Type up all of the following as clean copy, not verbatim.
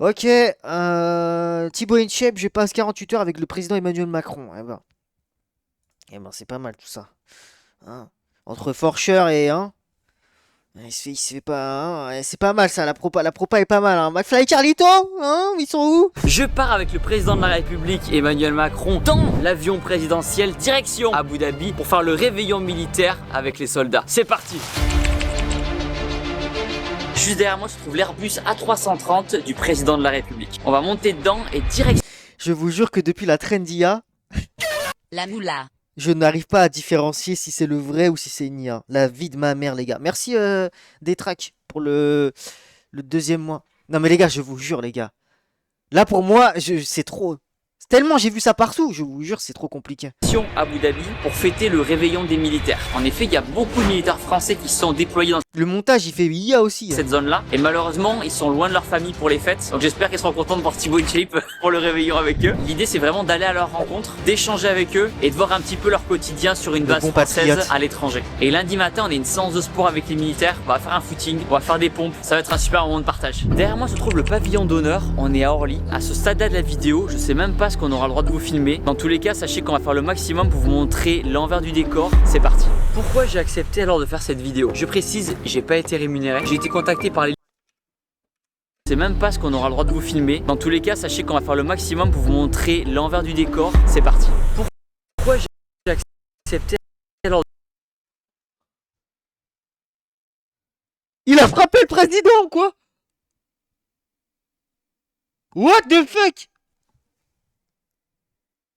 Ok, Thibaut InShape, je passe 48 heures avec le président Emmanuel Macron. C'est pas mal tout ça. Hein. Entre Forcher et hein, il se fait pas. Hein, c'est pas mal ça, la propa est pas mal. Hein. McFly et Carlito, hein, ils sont où? Je pars avec le président de la République Emmanuel Macron dans l'avion présidentiel direction Abu Dhabi pour faire le réveillon militaire avec les soldats. C'est parti! Juste derrière moi se trouve l'Airbus A330 du président de la République. On va monter dedans et direct. Je vous jure que depuis la Trendia, La moula. je n'arrive pas à différencier si c'est le vrai ou si c'est une IA. La vie de ma mère, les gars. Merci Détrac pour le deuxième mois. Non mais les gars, je vous jure les gars. Là pour moi, c'est trop. Tellement j'ai vu ça partout, je vous jure, c'est trop compliqué. Abu Dhabi pour fêter le réveillon des militaires. En effet, il y a beaucoup de militaires français qui sont déployés dans Le montage, il fait IA aussi. cette zone-là. Et malheureusement, ils sont loin de leur famille pour les fêtes. Donc j'espère qu'ils seront contents de voir Thibaut InShape pour le réveillon avec eux. L'idée, c'est vraiment d'aller à leur rencontre, d'échanger avec eux et de voir un petit peu leur quotidien sur une base française à l'étranger. Et lundi matin, on a une séance de sport avec les militaires. On va faire un footing, on va faire des pompes. Ça va être un super moment de partage. Derrière moi se trouve le pavillon d'honneur. On est à Orly. À ce stade-là de la vidéo, je sais même pas ce qu'on aura le droit de vous filmer. Dans tous les cas, sachez qu'on va faire le maximum pour vous montrer l'envers du décor. C'est parti. Pourquoi j'ai accepté alors de faire cette vidéo? Je précise, j'ai pas été rémunéré. J'ai été contacté par les... Je sais même pas ce qu'on aura le droit de vous filmer. Dans tous les cas, sachez qu'on va faire le maximum pour vous montrer l'envers du décor. C'est parti. Pourquoi j'ai accepté alors... Il a frappé le président, quoi? What the fuck?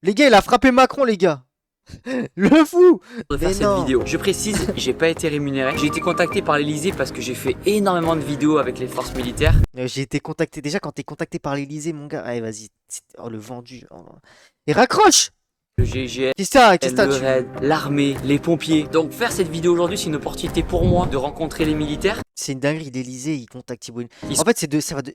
Les gars, il a frappé Macron, les gars. Le fou. de faire cette vidéo? Je précise, j'ai pas été rémunéré. J'ai été contacté par l'Elysée parce que j'ai fait énormément de vidéos avec les forces militaires. J'ai été contacté. Déjà, quand t'es contacté par l'Elysée, mon gars. Allez, vas-y. Oh, le vendu. Oh. Et raccroche. Le GIGN, Qu'est-ce que le t'as RAID, l'armée, les pompiers. Donc faire cette vidéo aujourd'hui, c'est une opportunité pour moi de rencontrer les militaires. C'est une dinguerie, l'Elysée, il contacte Thibaut. Ils En fait,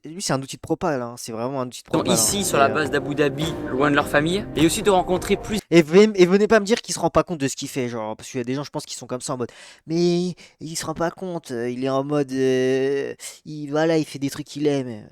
lui, c'est un outil de propale. Hein. C'est vraiment un outil de sont propale. ici hein. sur la base d'Abu Dhabi, loin de leur famille. Et aussi de rencontrer plus Et venez pas me dire qu'il se rend pas compte de ce qu'il fait, genre, parce qu'il y a des gens, je pense, qui sont comme ça en mode, mais il se rend pas compte, il est en mode, voilà, il fait des trucs qu'il aime.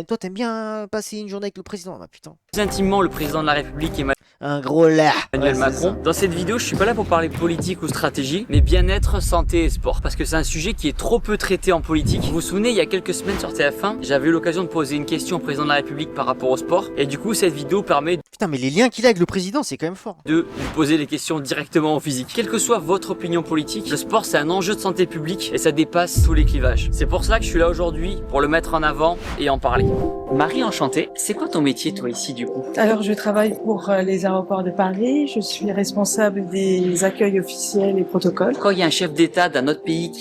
Toi, t'aimes bien passer une journée avec le président, bah putain. intimement le président de la République Un gros là. Emmanuel Ouais, Macron. Dans cette vidéo, je suis pas là pour parler politique ou stratégie, mais bien-être, santé et sport. Parce que c'est un sujet qui est trop peu traité en politique. Vous vous souvenez, il y a quelques semaines sur TF1, j'avais eu l'occasion de poser une question au président de la République par rapport au sport. Et du coup, cette vidéo permet Putain, mais les liens qu'il a avec le président, c'est quand même fort. de vous poser les questions directement au physique. Quelle que soit votre opinion politique, le sport c'est un enjeu de santé publique et ça dépasse tous les clivages. C'est pour cela que je suis là aujourd'hui, pour le mettre en avant et en parler. Marie, enchantée, c'est quoi ton métier toi ici du coup? Alors, je travaille pour les aéroports de Paris. Je suis responsable des accueils officiels et protocoles. Quand il y a un chef d'État d'un autre pays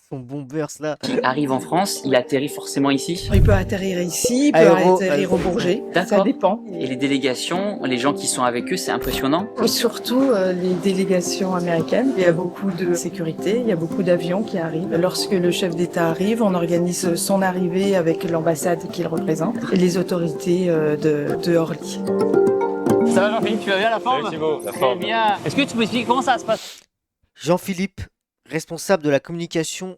Son bombers là. qui arrive en France, il atterrit forcément ici. Il peut atterrir ici, il peut atterrir au Bourget. Ça D'accord. dépend. Et les délégations, les gens qui sont avec eux, c'est impressionnant. Et surtout, les délégations américaines. Il y a beaucoup de sécurité, il y a beaucoup d'avions qui arrivent. Lorsque le chef d'État arrive, on organise son arrivée avec l'ambassade qu'il représente et les autorités de Orly. Ça va Jean-Philippe, tu vas bien la forme? Salut Thibaut, la Très forme. bien. Est-ce que tu peux expliquer comment ça se passe Jean-Philippe, responsable de la communication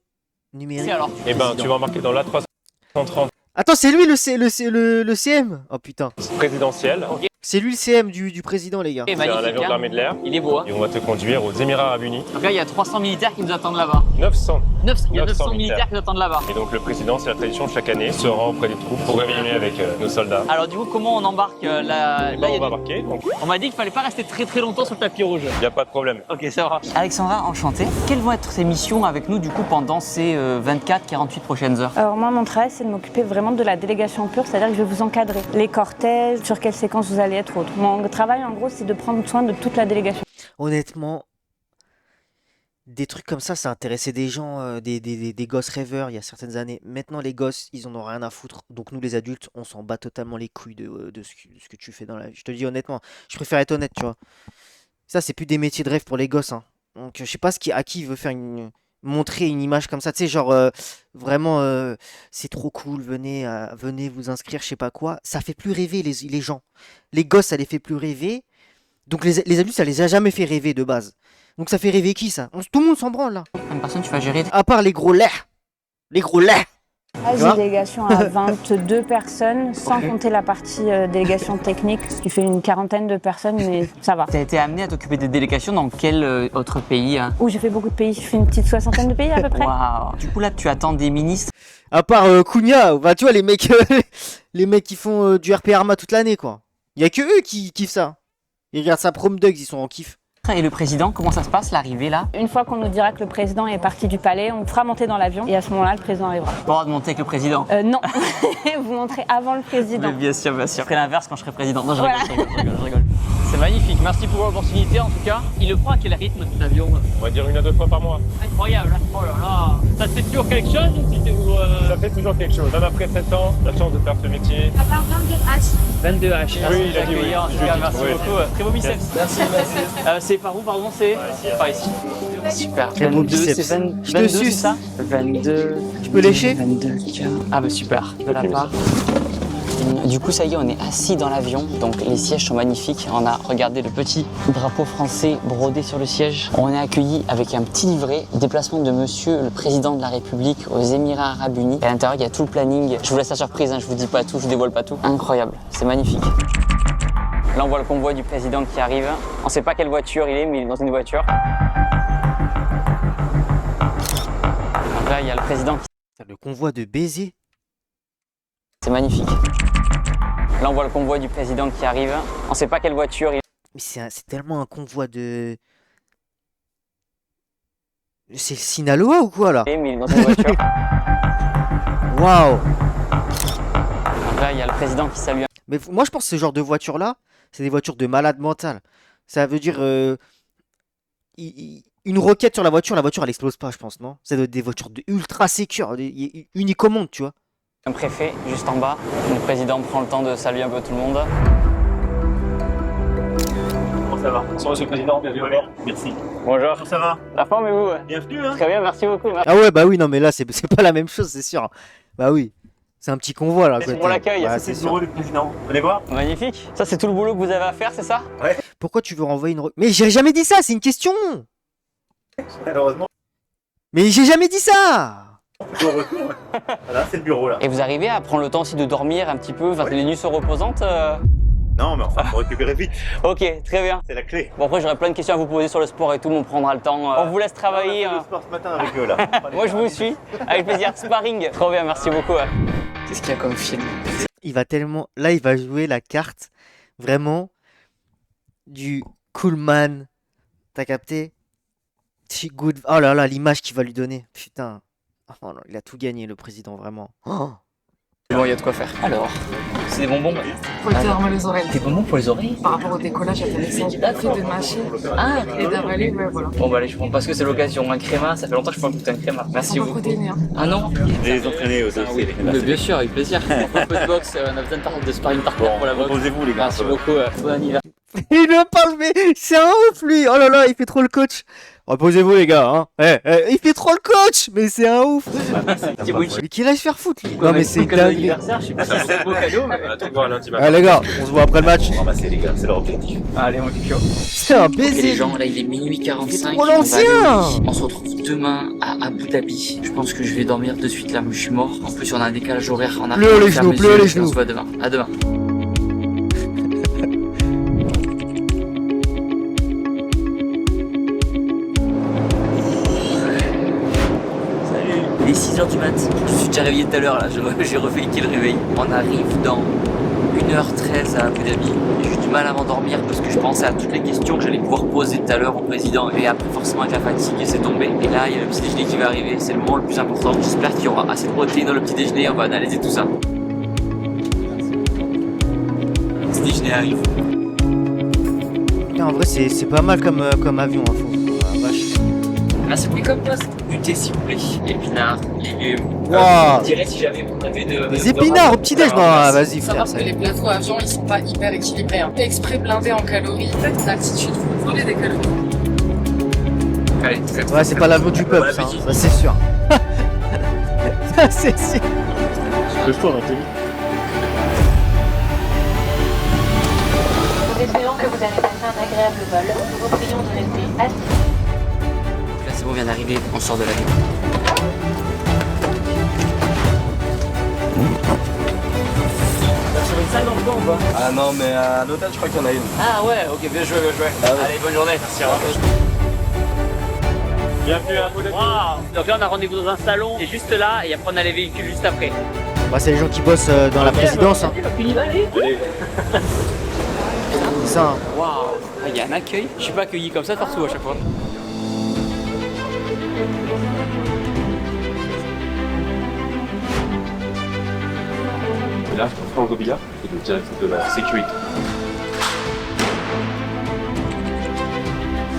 numérique. alors? Eh ben, tu vas remarquer dans l'A330 Attends, c'est lui le CM. Oh putain. présidentiel. C'est lui le CM du président, les gars. C'est C'est un avion de l'armée de l'air. Il est beau, hein. Et on va te conduire aux Émirats Arabes Unis. Donc là, il y a 300 militaires qui nous attendent là-bas. 900. Il y a 900 900 militaires qui nous attendent là-bas. Et donc le président, c'est la tradition, chaque année, se rend auprès des troupes pour réveiller avec nos soldats. Alors du coup, comment on embarque Et là, ben, il y on a va embarquer, donc On m'a dit qu'il fallait pas rester très très longtemps sur le tapis rouge. il n'y a pas de problème. Ok, ça va. Alexandra, enchantée. Quelles vont être tes missions avec nous du coup pendant ces 24-48 prochaines heures? Alors moi, mon travail, c'est de m'occuper vraiment de la délégation pure, c'est-à-dire que je vais vous encadrer. Les cortèges, sur quelle séquence vous allez être, autre. Mon travail, en gros, c'est de prendre soin de toute la délégation. Honnêtement, des trucs comme ça intéressait des gens, des gosses rêveurs il y a certaines années. Maintenant, les gosses, ils en ont rien à foutre. Donc nous, les adultes, on s'en bat totalement les couilles de ce que tu fais dans la vie. Je te le dis honnêtement, je préfère être honnête, tu vois. Ça, c'est plus des métiers de rêve pour les gosses, hein. Donc je sais pas à qui il veut faire montrer une image comme ça, tu sais, genre vraiment, c'est trop cool, venez vous inscrire, je sais pas quoi. Ça fait plus rêver les gens. Les gosses, ça les fait plus rêver. Donc les adultes, ça les a jamais fait rêver de base. Donc ça fait rêver qui ça? Tout le monde s'en branle là. Une personne, tu vas gérer. À part les gros laits. Les gros laits. Ah, Tu j'ai une vois délégation à 22 personnes, sans compter la partie délégation technique, ce qui fait une quarantaine de personnes, mais ça va. T'as été amené à t'occuper des délégations dans quel autre pays hein? Où j'ai fait beaucoup de pays, j'ai fait une petite soixantaine de pays à peu près. Waouh. Du coup là, tu attends des ministres. À part Cunha, bah, tu vois, les mecs, les mecs qui font du RP Arma toute l'année, quoi. Il y a que eux qui kiffent ça. Ils regardent ça Prom Dogs, ils sont en kiff. Et le président, comment ça se passe, l'arrivée là? Une fois qu'on nous dira que le président est parti du palais, on fera monter dans l'avion et à ce moment-là, le président arrivera. Pas le droit de monter avec le président. Non, vous montrez avant le président. Mais bien sûr, bien sûr. Je ferai l'inverse quand je serai président. Non, je rigole. C'est magnifique, merci pour l'opportunité en tout cas. Il le prend à quel rythme cet avion? On va dire 1 à 2 fois par mois. Incroyable, oh là là. Ça te fait toujours quelque chose ou Ça fait toujours quelque chose. Même après 7 ans, la chance de faire ce métier. 22 H. Oui, il a dit oui. En tout cas, merci Oui. beaucoup. Très beau biceps. Merci. C'est par où, pardon? C'est par ici. Super. Très beau biceps. C'est 20, Je te 22, suce. c'est ça 22. Tu peux lécher? 22. Ah bah super. De la part. Du coup, ça y est, on est assis dans l'avion. Donc, les sièges sont magnifiques. On a regardé le petit drapeau français brodé sur le siège. On est accueilli avec un petit livret. Déplacement de monsieur le président de la République aux Émirats Arabes Unis. Et à l'intérieur, il y a tout le planning. Je vous laisse la surprise, hein, je vous dis pas tout, je dévoile pas tout. Incroyable, c'est magnifique. Là, on voit le convoi du président qui arrive. On sait pas quelle voiture il est, mais il est dans une voiture. Donc là, il y a le président qui... Le convoi de baisers. C'est magnifique. Là, on voit le convoi du président qui arrive. On sait pas quelle voiture il est. Mais c'est tellement un convoi de... C'est le Sinaloa ou quoi, là? Mais il est dans une voiture. Waouh! Donc là, il y a le président qui salue. Mais moi, je pense que ce genre de voiture-là, c'est des voitures de malade mental. Ça veut dire... une roquette sur la voiture, elle explose pas, je pense, non? Ça doit être des voitures de ultra sécures, uniques au monde, tu vois. Un préfet juste en bas. Le président prend le temps de saluer un peu tout le monde. Comment ça va? Bonsoir, monsieur le président. Bienvenue au bord. Merci. Bonjour. Comment ça va? La forme et vous? Bienvenue, hein? Très bien, merci beaucoup. Ah ouais, bah oui, non, mais là, c'est pas la même chose, c'est sûr. Bah oui, c'est un petit convoi, là. à Merci côté. pour l'accueil. Bah, Ça, c'est c'est le sûr. bureau du président. Venez voir. Magnifique. Ça, c'est tout le boulot que vous avez à faire, c'est ça? Pourquoi tu veux renvoyer une... Mais j'ai jamais dit ça, c'est une question! Malheureusement, Mais j'ai jamais dit ça! au retour. Voilà, c'est le bureau là. Et vous arrivez à prendre le temps aussi de dormir un petit peu, enfin, les nuits sont reposantes Non, mais enfin, faut récupérer vite. Ok, très bien. C'est la clé. Bon, après, j'aurais plein de questions à vous poser sur le sport et tout, mais on prendra le temps. On vous laisse travailler. On a fait le sport ce matin avec eux là. Moi, je vous suis. Avec plaisir. Sparring. Trop bien, merci beaucoup. Qu'est-ce qu'il y a comme film? Il va tellement... Là, il va jouer la carte, vraiment, du cool man. T'as capté? Good... Oh là là, l'image qu'il va lui donner. Putain. Oh non, il a tout gagné, le président, vraiment. Oh. Bon, il y a de quoi faire. Alors, c'est des bonbons. Pour te fermer les oreilles. Des bonbons pour les oreilles? Par rapport au décollage atterrissage, le fait de mâcher et d'avaler, ouais, voilà. Bon, bah allez, je prends parce que c'est l'occasion. Un créma, ça fait longtemps que je prends un créma. Merci On va beaucoup. protéiner, hein. Ah non? Les entraîner aussi. Mais bien sûr, avec plaisir. On fait un peu de boxe, on a besoin de sparring partner pour la boxe. Reposez-vous les gars. Merci beaucoup, bon anniversaire. Il me parle, mais c'est un ouf, lui! Oh là là, il fait trop le coach! Reposez-vous, les gars, hein! Il fait trop le coach! Mais c'est un ouf! Mais qu'il aille se faire foutre, lui! Non, mais c'est dingue! anniversaire, je sais pas si c'est un beau cadeau, mais. On te voit lundi matin. Allez, les gars, on se voit après le match! Ramasser les gars, c'est leur objectif. Allez, on est chaud. C'est un Ok baiser! les gens, là il est minuit 45. trop on va l'ancien. aller au lit. On se retrouve demain à Abu Dhabi. Je pense que je vais dormir de suite là, je suis mort. En plus on a un décalage horaire. On a Pleu les genoux, pleu les On genoux! se voit demain. À demain. Il est 6h du mat. Je suis déjà réveillé tout à l'heure là, j'ai refait le réveil. On arrive dans 1h13 à Abu Dhabi. J'ai eu du mal à m'endormir parce que je pensais à toutes les questions que j'allais pouvoir poser tout à l'heure au président. Et après forcément avec la fatigue c'est tombé. Et là il y a le petit déjeuner qui va arriver, c'est le moment le plus important. J'espère qu'il y aura assez de protéines dans le petit déjeuner, on va analyser tout ça. Le petit déjeuner arrive. Putain, en vrai, c'est pas mal comme avion, hein, faut... Ah, vache. Ah c'est pris comme poste. Du thé s'il vous plaît, épinards, légumes. Waouh. Je dirais si j'avais vous avez Des épinards au petit-déj? Non, vas-y, frère, Savoir ça que les plateaux avions, ils sont pas hyper équilibrés, hein. Exprès blindés en calories. En fait, l'altitude, vous volez des calories. Allez, Ouais, c'est pas l'avion du peuple, ça, hein, ça c'est sûr. Ça c'est sûr. C'est chaud, hein, Nous espérons que vous avez passé un agréable vol. Nous vous prions de rester assis. là c'est bon, on vient d'arriver, on sort de l'avion. Sur une salle dans le coin ou pas? Ah non, mais à l'hôtel, je crois qu'il y en a une. Ah ouais, ok, bien joué, bien joué. Allez, bonne journée. Merci. Bienvenue à vous. Wow. Donc là, on a rendez-vous dans un salon, et juste là, et après, on a les véhicules juste après. Bah, c'est les gens qui bossent dans la présidence. Hein. C'est ça. Hein. Waouh, il y a un accueil. Je suis pas accueilli comme ça partout à chaque fois. Et là, Franck Gobillard, qui est le directeur de la sécurité.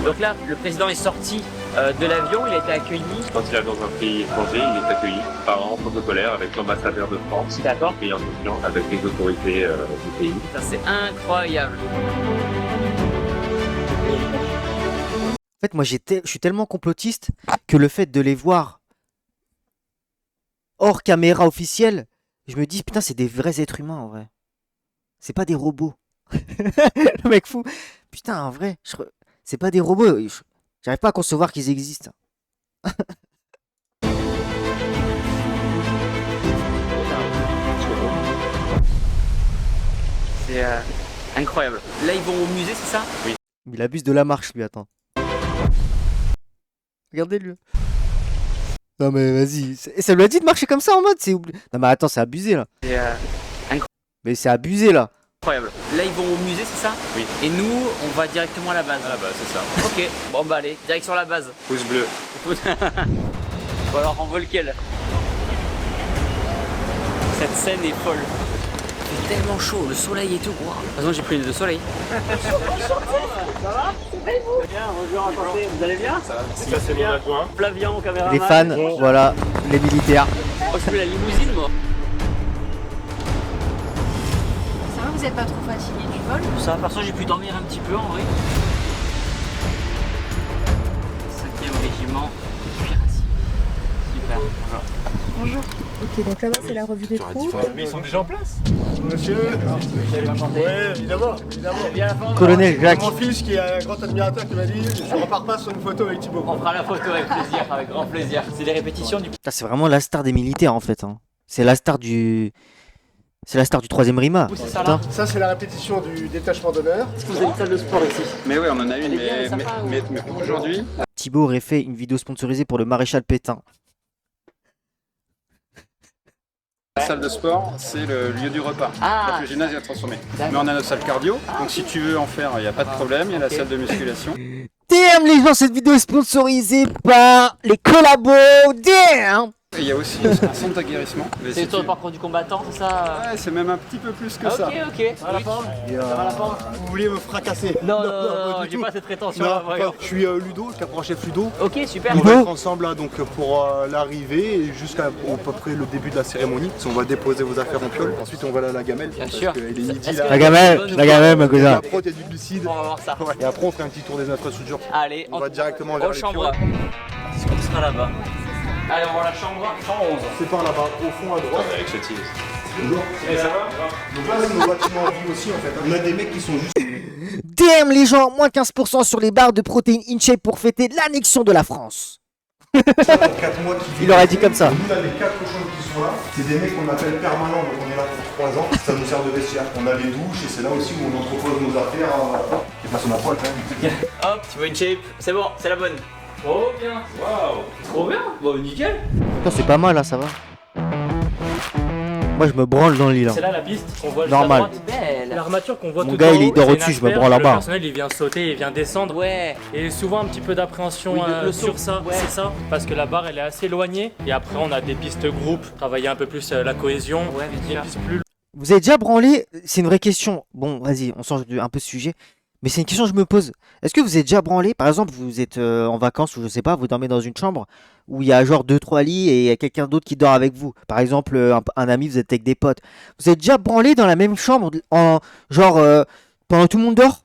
Donc là, le président est sorti de l'avion, il a été accueilli. Quand il est dans un pays étranger, il est accueilli par rang protocolaire avec l'ambassadeur de France. D'accord. Et en confiance avec les autorités du pays. Ça, c'est incroyable. En fait, moi, je suis tellement complotiste que le fait de les voir hors caméra officielle, je me dis, putain, c'est des vrais êtres humains, en vrai. C'est pas des robots. Le mec fou. Putain, en vrai, c'est pas des robots. J'arrive pas à concevoir qu'ils existent. C'est incroyable. Là, ils vont au musée, c'est ça? Oui. Il abuse de la marche, lui, attends. Regardez-le. Non, mais vas-y. Et ça lui a dit de marcher comme ça en mode. Non, mais attends, c'est abusé, là. C'est Mais c'est abusé, là. incroyable. Là, ils vont au musée, c'est ça? Oui. Et nous, on va directement à la base. À la base, c'est ça. Ok, bon bah allez, direction la base. Pouce bleu. Bon alors, on vole lequel? Cette scène est folle. Il fait tellement chaud, le soleil et tout. Wow. De toute façon, j'ai pris une de soleil. Ça va? C'est belle vous? Bien, bonjour, enchanté. Vous allez bien? Ça va, ça c'est mon adjoint. Flavien, mon caméraman. Les fans, voilà, les militaires. Oh, je fais la limousine, moi. Ça va, vous êtes pas trop fatigué du vol? Ça va, perso, j'ai pu dormir un petit peu en vrai. 5e régiment cuirassier. Super, bonjour. Bonjour. Ok, donc là-bas, c'est la revue des troupes. Mais ils sont déjà en place. Monsieur, Enchanté. ouais, évidemment, évidemment. C'est bien la forme? Colonel C'est Jacques. mon fils qui est un grand admirateur qui m'a dit je repars pas sur une photo avec Thibaut. On fera la photo avec plaisir, avec grand plaisir. C'est les répétitions du... Putain, c'est vraiment la star des militaires, en fait. Hein. C'est la star du... C'est la star du 3ème RIMA. Oui, c'est ça là. Ça, c'est la répétition du détachement d'honneur. Est-ce que vous avez une salle de sport ici? Mais oui, on en a une, Elle est bien, elle est sympa, mais pour aujourd'hui, Thibaut aurait fait une vidéo sponsorisée pour le maréchal Pétain. la salle de sport, c'est le lieu du repas. Ah. Le gymnase est transformé. D'accord. Mais on a notre salle cardio, donc si tu veux en faire, il n'y a pas de problème, il y a la salle de musculation. Damn, les gens, cette vidéo est sponsorisée par les collabos. Damn. Et il y a aussi un centre d'aguerrissement. Mais C'est si sur le tu- parcours du combattant, c'est ça? Ouais, c'est même un petit peu plus que Ah, ça. ok, ok. Ça va la forme Ça va la forme? Vous voulez me fracasser? Non, pas du j'ai tout. pas cette prétention Non, là, enfin, je suis Ludo, caporal-chef Ludo. Ok, super. On va être ensemble là donc pour l'arrivée et jusqu'à à peu près le début de la cérémonie. On va déposer vos affaires en piole. Ensuite on va aller à la gamelle. Bien parce sûr. qu'elle est midi Est-ce là. que La gamelle, ma Il y a cousin. la prod, il y a du glucide. On va voir ça. Ouais. Et après on fait un petit tour des infrastructures. Allez, On va directement vers aux les chambres. pioles. On sera là-bas. Allez, on va à la chambre 111. C'est par là-bas, au fond à droite. Avec ce team. Toujours. Donc là c'est nos bâtiments en vie aussi en fait. On a des mecs qui sont juste. Damn, les gens, moins 15% sur les barres de protéines InShape pour fêter l'annexion de la France. 4 mois qui Il aurait dit comme ça. Nous, là, les 4 chambres qui sont là, c'est des mecs qu'on appelle permanents, donc on est là pour 3 ans. Ça nous sert de vestiaire. On a les douches et c'est là aussi où on entrepose nos affaires. Et passe on a poil quand même. Hop, tu vois une shape. C'est bon, c'est la bonne. Trop bien. Waouh. Trop bien. Bon, nickel. Putain, c'est pas mal, là, ça va. Moi, je me branle dans le lit, là. C'est là la piste qu'on voit juste Normal. à droite. Belle. L'armature qu'on voit Mon tout gars, en il haut, est dort c'est au-dessus, une je me asperge. branle là-bas. Le personnel, il vient sauter, il vient descendre. Ouais. Et souvent un petit peu d'appréhension Oui, le sur saut. ça, Ouais. c'est ça. Parce que la barre, elle est assez éloignée. Et après, on a des pistes groupes, travailler un peu plus la cohésion. Ouais, bien Des sûr. pistes plus Vous avez déjà branlé? C'est une vraie question. Bon, vas-y, on change un peu de sujet. Mais c'est une question que je me pose. Est-ce que vous êtes déjà branlé? Par exemple, vous êtes en vacances ou je sais pas, vous dormez dans une chambre où il y a genre 2-3 lits et il y a quelqu'un d'autre qui dort avec vous. Par exemple, un ami, vous êtes avec des potes. Vous êtes déjà branlé dans la même chambre en genre pendant que tout le monde dort?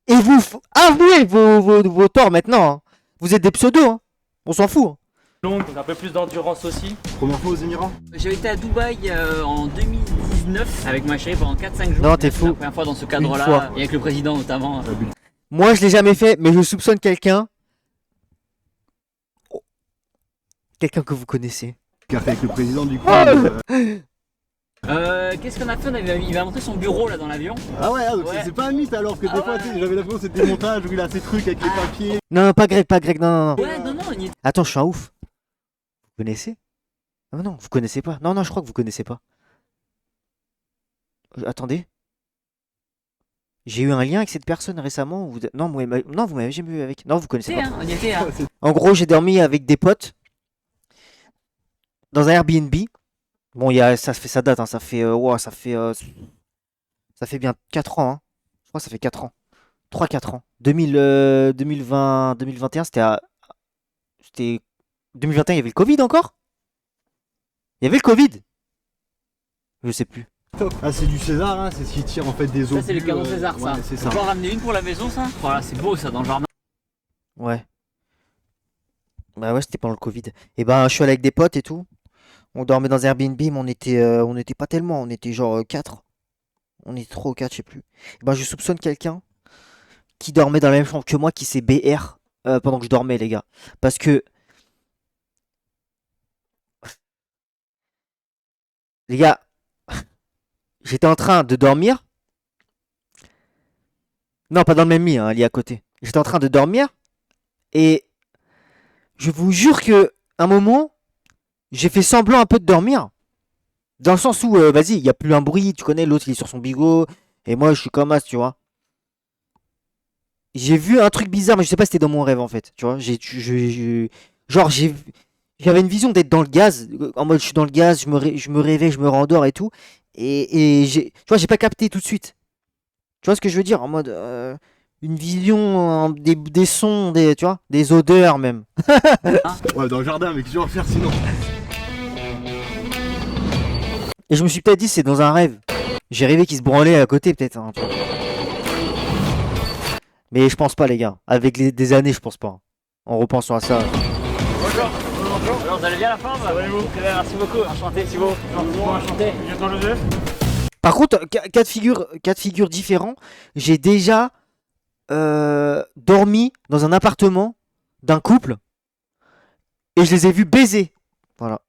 Et vous avouez vos torts maintenant. Hein. Vous êtes des pseudos. Hein. On s'en fout. Hein. longues, donc un peu plus d'endurance aussi. Première fois aux Émirats? J'avais été à Dubaï en 2019 avec ma chérie pendant 4-5 jours. Non, t'es C'est fou. la première fois dans ce Une fois. cadre-là. Et avec le président notamment. Moi, je l'ai jamais fait, mais je soupçonne quelqu'un. Oh. Quelqu'un que vous connaissez. Café avec le président du coup. Qu'est-ce qu'on a fait? Il m'a montré son bureau là dans l'avion. Ah ouais, donc c'est pas un mythe alors que des fois tu sais, j'avais l'impression que c'était montage où il a ses trucs avec les papiers. Non, pas Greg, non. Ouais, non, Attends, je suis un ouf. Vous connaissez? Ah non, vous connaissez pas. Non, je crois que vous connaissez pas. Attendez. J'ai eu un lien avec cette personne récemment. Non, vous m'avez jamais vu avec. Non, vous connaissez pas. On y était, hein. En gros, j'ai dormi avec des potes dans un Airbnb. Bon, ça date, hein, ça fait bien 4 ans. Hein. Je crois que ça fait 4 ans. 3-4 ans. 2020, 2021, c'était 2021, il y avait le Covid encore? Il y avait le Covid? Je sais plus. Ah, c'est du César, hein, c'est ce qui tire en fait des obus. Ça, c'est le canon César, ça. Ouais, c'est Tu ça. peux en ramener une pour la maison, ça? Voilà, c'est beau, ça, dans le jardin. Ouais. Bah ouais, c'était pendant le Covid. Et ben, je suis allé avec des potes et tout. On dormait dans un Airbnb, mais on était pas tellement. On était genre 4. On était 3 ou 4, je sais plus. Et ben, je soupçonne quelqu'un qui dormait dans la même chambre que moi, qui s'est BR pendant que je dormais, les gars. Parce que... Les gars, j'étais en train de dormir. Non, pas dans le même lit, hein, lit à côté. J'étais en train de dormir. Et je vous jure que un moment, j'ai fait semblant un peu de dormir. Dans le sens où, vas-y, il n'y a plus un bruit, tu connais, l'autre il est sur son bigot. Et moi, je suis comme as, tu vois. J'ai vu un truc bizarre, mais je sais pas si c'était dans mon rêve en fait. Tu vois, j'avais une vision d'être dans le gaz. En mode, je suis dans le gaz, je me réveille, je me rendors et tout. Et tu vois, j'ai pas capté tout de suite. Tu vois ce que je veux dire? En mode, une vision, des sons, tu vois, des odeurs même. Ouais, dans le jardin, mais qu'est-ce que tu vas faire sinon? Et je me suis peut-être dit, c'est dans un rêve. J'ai rêvé qu'il se branlait à côté, peut-être. Hein, mais je pense pas, les gars. Avec des années, je pense pas. En repensant à ça. Bonjour. Alors, vous allez bien la forme? Ça va et vous? Très bien, merci beaucoup. Enchanté, Thibaut. Enchanté. Par contre, cas de figure différents. J'ai déjà dormi dans un appartement d'un couple. Et je les ai vus baiser. Voilà.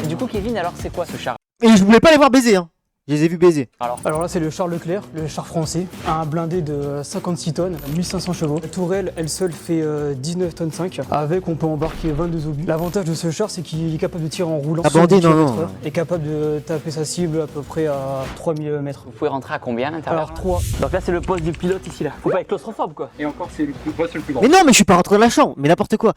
Du coup, Kevin, alors c'est quoi ce char? Et je voulais pas les voir baiser, hein. Je les ai vus baiser. Alors là, c'est le char Leclerc, le char français. Un blindé de 56 tonnes, 1500 chevaux. La tourelle, elle seule, fait 19 tonnes 5. Avec, on peut embarquer 22 obus. L'avantage de ce char, c'est qu'il est capable de tirer en roulant. Abandé, non. Et capable de taper sa cible à peu près à 3000 mètres. Vous pouvez rentrer à combien à l'intérieur? Alors 3. Donc là, c'est le poste du pilote ici, là. Faut pas être claustrophobe, quoi. Et encore, c'est le poste le plus grand. Mais non, mais je suis pas rentré dans la chambre. Mais n'importe quoi.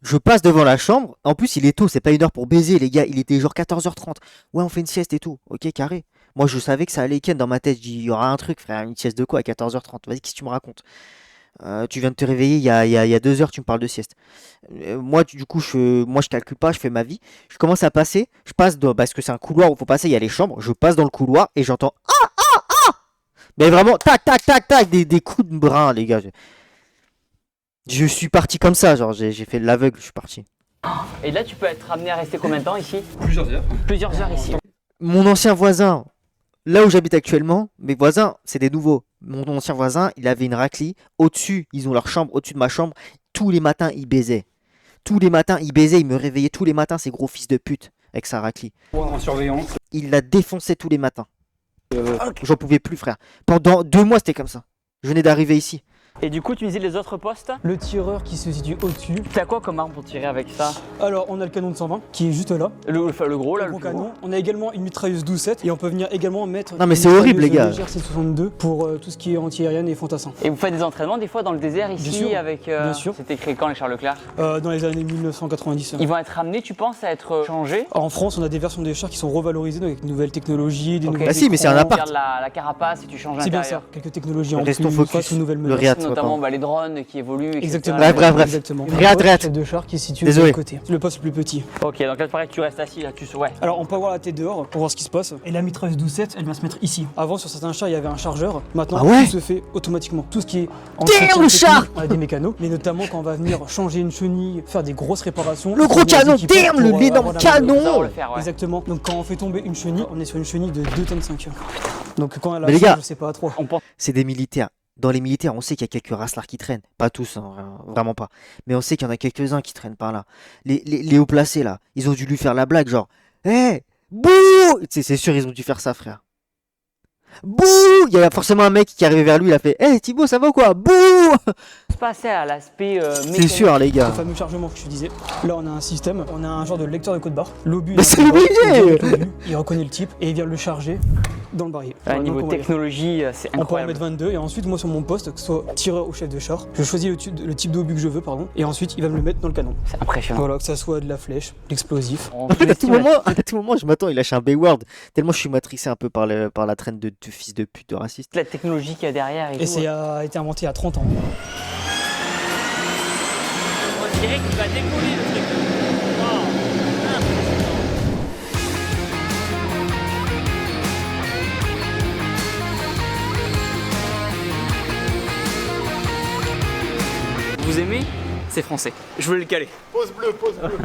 Je passe devant la chambre. En plus, il est tôt. C'est pas une heure pour baiser, les gars. Il était genre 14h30. Ouais, on fait une sieste et tout. Ok, carré. Moi, je savais que ça allait ken dans ma tête. Je dis, il y aura un truc, frère. Une sieste de quoi à 14h30? Vas-y, qu'est-ce que tu me racontes? Tu viens de te réveiller il y a 2 heures, tu me parles de sieste. Moi, du coup, je calcule pas, je fais ma vie. Je commence à passer. Je passe parce que c'est un couloir où il faut passer. Il y a les chambres. Je passe dans le couloir et j'entends ah. Mais vraiment, tac, des coups de bras, les gars. Je suis parti comme ça, genre j'ai fait l'aveugle, je suis parti. Et là, tu peux être amené à rester combien de temps ici? Plusieurs heures. Plusieurs heures ici. Mon ancien voisin, là où j'habite actuellement, mes voisins, c'est des nouveaux. Mon ancien voisin, il avait une raclie. Au-dessus, ils ont leur chambre, au-dessus de ma chambre. Tous les matins, ils baisaient. Tous les matins, ils baisaient, ils me réveillaient tous les matins, ces gros fils de pute, avec sa raclie. En surveillance. Il la défonçait tous les matins. J'en pouvais plus, frère. Pendant 2 mois, c'était comme ça. Je venais d'arriver ici. Et du coup, tu me disais les autres postes? Le tireur qui se situe au-dessus. T'as quoi comme arme pour tirer avec ça? Alors, on a le canon de 120 qui est juste là. Le gros, là, le canon. On a également une mitrailleuse 12-7 et on peut venir également mettre. Non, mais c'est horrible, les gars. C62 pour tout ce qui est anti-aérienne et fantassin. Et vous faites des entraînements des fois dans le désert ici? Bien sûr. Avec. Bien sûr. C'était créé quand les chars Leclerc? Dans les années 1990. Ils vont être amenés, tu penses, à être changés? En France, on a des versions des chars qui sont revalorisées avec de nouvelles technologies, des nouvelles. Ah si, mais c'est un appart. La carapace et tu changes l'intérieur. C'est bien ça. Quelques technologies en plus. Restons focus. Aux nouvelles mesures. Notamment les drones qui évoluent. Exactement. Bref. Exactement. Réat. De char qui est situé Désolé. de l'autre côté. C'est le poste le plus petit. Ok, donc là, pareil, tu restes assis là, ouais. Alors, on peut avoir la tête dehors pour voir ce qui se passe. Et la mitrailleuse 12-7, elle va se mettre ici. Avant, sur certains chars, il y avait un chargeur. Maintenant, tout se fait automatiquement. Tout ce qui est Damn, le char. On a des mécanos. Mais notamment quand on va venir changer une chenille, faire des grosses réparations. Le gros canon, damn, l'énorme canon. Exactement. Donc, quand on fait tomber une chenille, on est sur une chenille de 2 tonnes 5. Donc, quand elle a mais les gars, je sais pas à 3. c'est des militaires. Dans les militaires, on sait qu'il y a quelques racelards qui traînent. Pas tous, hein, vraiment pas. Mais on sait qu'il y en a quelques-uns qui traînent par là. Les hauts placés, là, ils ont dû lui faire la blague, genre, hé, bouh! C'est sûr, ils ont dû faire ça, frère. Bouh! Il y a forcément un mec qui est arrivé vers lui, il a fait, hé, Thibaut, ça va ou quoi? Bouh! Se passer à l'aspect C'est sûr, les gars. Le fameux chargement que je te disais. Là, on a un système, on a un genre de lecteur de code barre. L'obus, Mais c'est obligé! il reconnaît le type et il vient le charger dans le barillet. À niveau technologie, c'est On peut en incroyable. mettre 22 et ensuite, moi sur mon poste, que ce soit tireur ou chef de char, je choisis le type d'obus que je veux, pardon, et ensuite il va me le mettre dans le canon. C'est impressionnant. Voilà, que ça soit de la flèche, l'explosif. En fait, à tout moment, je m'attends, il lâche un B-word. Tellement je suis matrixé un peu par la traîne de fils de pute, de raciste. La technologie qu'il y a derrière et, Et tout. ça a été inventé il y a 30 ans. On dirait qu'il va décoller le truc. Vous aimez? C'est français. Je voulais le caler. Pause bleue, pause bleue.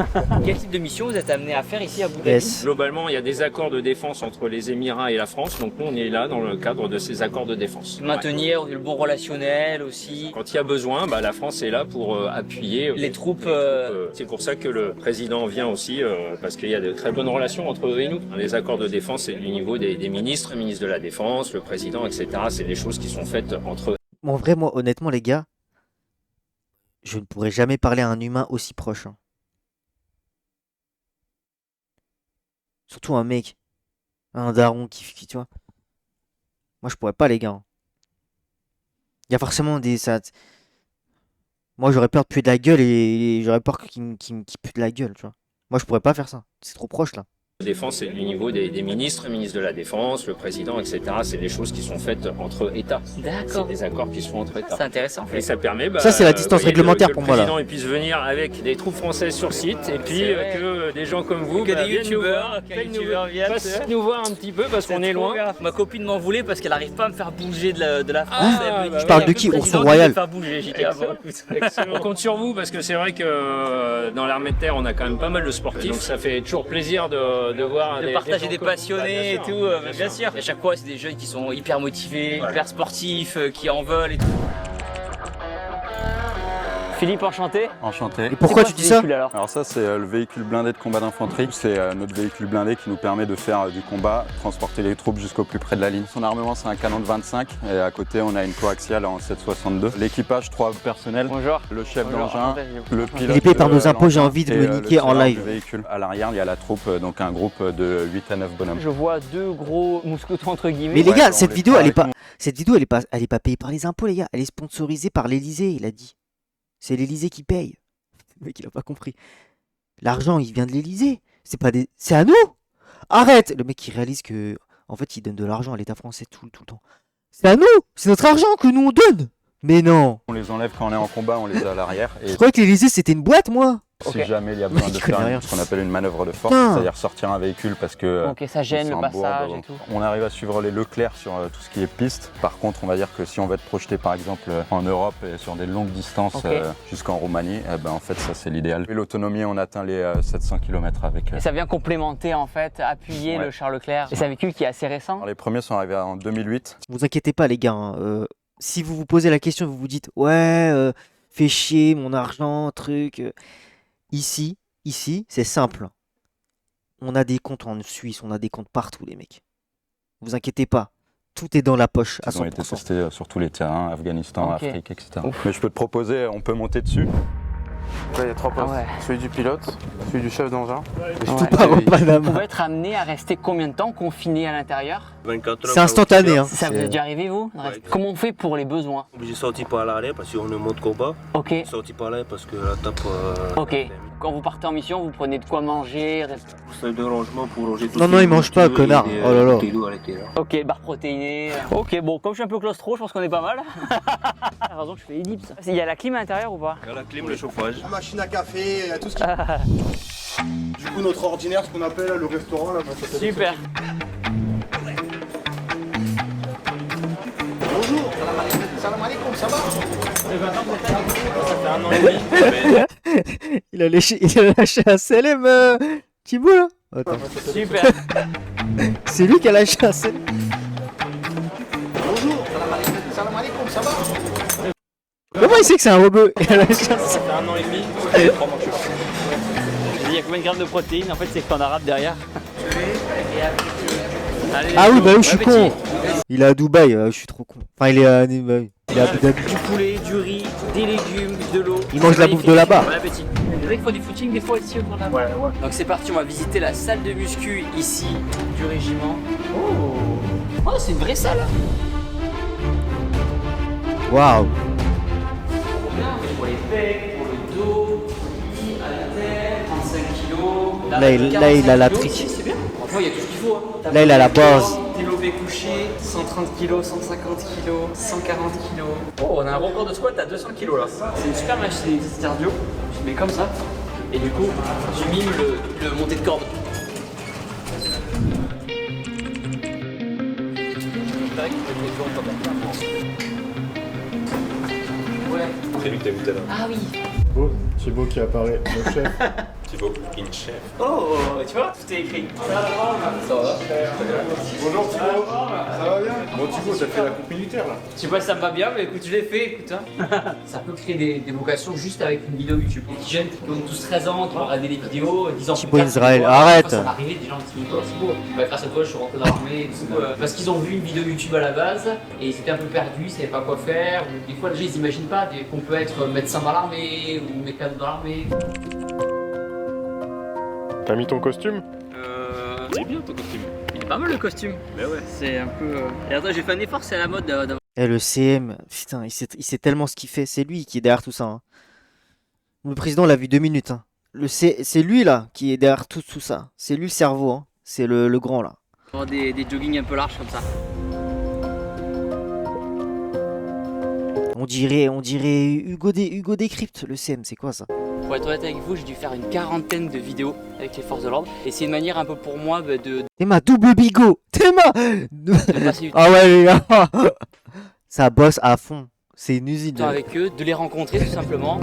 Quel type de mission vous êtes amené à faire ici à Abu Dhabi? Yes. Globalement, il y a des accords de défense entre les Émirats et la France, donc nous on est là dans le cadre de ces accords de défense. Maintenir le bon relationnel aussi. Quand il y a besoin, la France est là pour appuyer Les troupes. C'est pour ça que le président vient aussi, parce qu'il y a de très bonnes relations entre eux et nous. Les accords de défense, c'est du niveau des ministres, ministre de la Défense, le président, etc. C'est des choses qui sont faites entre eux. En vrai, moi, honnêtement, les gars, je ne pourrais jamais parler à un humain aussi proche, hein. Surtout un mec, un daron qui tu vois. Moi, je pourrais pas, les gars, hein. Il y a forcément des... Moi, j'aurais peur de puer de la gueule et j'aurais peur qu'il me pue de la gueule, tu vois. Moi, je pourrais pas faire ça. C'est trop proche, là. La défense, c'est du niveau des ministres, ministre de la Défense, le président, etc. C'est des choses qui sont faites entre États. D'accord. C'est des accords qui sont entre États. C'est intéressant. Et ça permet, Ça, c'est la distance réglementaire pour moi, là. Que le président puisse venir avec des troupes françaises sur site et puis que des gens comme vous, Que des viennent nous voir, youtubeurs viennent. passent nous voir un petit peu parce qu'on est loin. Ma copine m'en voulait parce qu'elle arrive pas à me faire bouger de la France. Elle me dit, Je parle il y a de que qui? le Ourson président qui Royal. veut faire bouger. J'ai dit, ah bon, écoute. Excellent. On compte sur vous parce que c'est vrai que dans l'armée de terre, on a quand même pas mal de sportifs. Donc ça fait toujours plaisir de voir De partager des gens comme- passionnés et Bah, tout, bien sûr. Et à chaque fois, c'est des jeunes qui sont hyper motivés, hyper sportifs, qui en veulent et tout. Philippe, enchanté. Enchanté. Et pourquoi tu dis ça? Alors ça c'est le véhicule blindé de combat d'infanterie. C'est notre véhicule blindé qui nous permet de faire du combat, transporter les troupes jusqu'au plus près de la ligne. Son armement c'est un canon de 25 et à côté on a une coaxiale en 7,62. L'équipage 3 personnels. Bonjour. Le chef Bonjour. d'engin, le pilote. Il est payé par nos impôts, j'ai l'engin envie de et, me le niquer en tireur live. du véhicule. À l'arrière il y a la troupe, donc un groupe de 8 à 9 bonhommes. Je vois deux gros mousquetons entre guillemets. Mais les Ouais, gars, on cette les vidéo, fera elle est avec pas, cette vidéo, elle est pas payée par les impôts, les gars. Elle est sponsorisée par l'Élysée, il a dit. C'est l'Élysée qui paye. Le mec, il a pas compris. L'argent, il vient de l'Élysée. C'est à nous. Arrête. Le mec, il réalise que, en fait, il donne de l'argent à l'État français tout le temps. C'est à nous. C'est notre argent que nous on donne. Mais non. On les enlève quand on est en combat, on les a à l'arrière. Et Je croyais que l'Élysée c'était une boîte, moi. si jamais il y a besoin Mec, de il connaît faire rien. ce qu'on appelle une manœuvre de force, Putain. c'est-à-dire sortir un véhicule parce que Ok, ça gêne ils le sont en bourre, passage bah, et tout. on arrive à suivre les Leclerc sur tout ce qui est piste. Par contre, on va dire que si on veut être projeté par exemple en Europe et sur des longues distances Ok. jusqu'en Roumanie, en fait ça c'est l'idéal. Et l'autonomie, on atteint les 700 km avec. Et ça vient complémenter en fait, appuyer Ouais. le Charles Leclerc. Et c'est un véhicule qui est assez récent. Alors, les premiers sont arrivés en 2008. Vous inquiétez pas, les gars, hein. Si vous vous posez la question, vous vous dites ouais, fais chier mon argent, truc. Ici, c'est simple. On a des comptes en Suisse, on a des comptes partout, les mecs. Vous inquiétez pas. Tout est dans la poche à Ils ont été 100%. testés sur tous les terrains, Afghanistan, Ok. Afrique, etc. Mais je peux te proposer, on peut monter dessus. Là, il y a 3 postes. Ah ouais. Celui du pilote, celui du chef d'engin. Tout part au Panama. Vous pouvez être amené à rester combien de temps confiné à l'intérieur? 24 heures. C'est instantané, hein. Ça vous est déjà arrivé vous? Comment on fait pour les besoins? J'ai sorti par l'arrière parce qu'on est en mode combat. Ok. Sorti par là parce que la tape. Ok. Quand vous partez en mission, vous prenez de quoi manger? Salle de rangement pour ranger tout Non, non, il mange pas, connard. Oh là là. Ok, barre protéinée. Ok, bon, comme je suis un peu claustro, je pense qu'on est pas mal. T'as raison que je fais ellipse. Il y a la clim à l'intérieur ou pas? Il y a la clim, le chauffage. La machine à café, tout ce qui... Du coup, notre ordinaire, ce qu'on appelle le restaurant, là. Super. Bonjour. Salam alaikum, ça va? Il a lâché un CLM, Thibaut, là. Attends. Super. C'est lui qui a lâché un CLM. Bonjour. Salam alaikum, ça va. Comment il sait que c'est un robot? Ça fait 1 an et demi, ça fait 3 mois que je suis. Il y a combien de grammes de protéines? En fait, c'est qu'en arabe derrière. Allez, Ah oui, bah oui, je suis bon con. appétit. Il est à Dubaï, je suis trop con. Enfin, il est à Abu Dhabi. Du poulet, du riz, des légumes, de l'eau. Il mange la bouffe de là-bas. Bon appétit. C'est vrai qu'il faut du footing des fois ici autour de là-bas. Ouais. Donc c'est parti, on va visiter la salle de muscu ici du régiment. Oh, c'est une vraie salle. Waouh. Pour les pecs, pour le dos, lit, haltères, 35 kg. Là, il a la trique. C'est bien. Franchement, il y a tout ce qu'il faut. Hein. Là, il a la base. Développé couché, 130 kg, 150 kg, 140 kg. Oh, on a un record de squat à 200 kg là. C'est une super machine cardio. Je mets comme ça. Et du coup, je mime le montée de corde. Ouais. C'est lui que t'as vu tout à l'heure. Ah oui. Thibaut qui apparaît, le chef. Thibaut, in chef. Oh, tu vois, tout est écrit. Ça va. Bonjour Thibaut, ça va bien? Bon Thibaut, t'as fait la coupe militaire là. Je sais pas si ça me va bien, mais écoute, je l'ai fait, écoute. Hein. Ça peut créer des vocations juste avec une vidéo YouTube. Les petits jeunes qui ont tous 13 ans, qui vont regarder les vidéos, 10 ans plus Thibaut tard, Israël, tu vois, arrête. Ça m'est arrivé, des gens qui me disent, oh Thibaut, bah, grâce à toi, je suis rentré dans l'armée, et tout, parce qu'ils ont vu une vidéo YouTube à la base, et ils étaient un peu perdus, ils savaient pas quoi faire, ou des fois, les gens, ils imaginent pas qu'on peut être médecin dans l'armée, ou mécano dans l'armée. T'as mis ton costume? C'est bien ton costume. Il est pas mal le costume. Mais ouais. C'est un peu. Et attends, j'ai fait un effort, c'est à la mode d'avoir. Eh, le CM, putain, il sait tellement ce qu'il fait. C'est lui qui est derrière tout ça. Hein. Le président l'a vu 2 minutes. Hein. C'est lui là qui est derrière tout ça. C'est lui le cerveau. Hein. C'est le grand là. Des joggings un peu larges comme ça. On dirait Hugo Décrypte, le CM, c'est quoi ça? Pour être honnête avec vous, j'ai dû faire une 40aine de vidéos avec les forces de l'ordre. Et c'est une manière un peu pour moi de Théma, double bigot. Théma. Ah ouais les gars. Ça bosse à fond. C'est une usine. Avec eux, de les rencontrer tout simplement.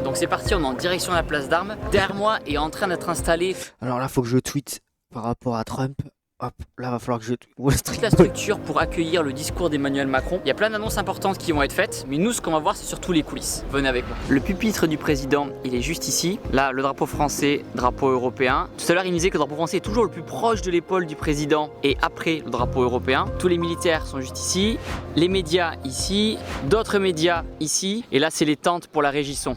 Donc c'est parti, on est en direction de la place d'Armes. Derrière moi est en train d'être installé. Alors là, faut que je tweete par rapport à Trump. Hop, là va falloir que je... Toute la structure pour accueillir le discours d'Emmanuel Macron. Il y a plein d'annonces importantes qui vont être faites, mais nous ce qu'on va voir c'est surtout les coulisses. Venez avec moi. Le pupitre du président, il est juste ici. Là, le drapeau français, drapeau européen. Tout à l'heure il me disait que le drapeau français est toujours le plus proche de l'épaule du président et après le drapeau européen. Tous les militaires sont juste ici. Les médias ici. D'autres médias ici. Et là c'est les tentes pour la régisson.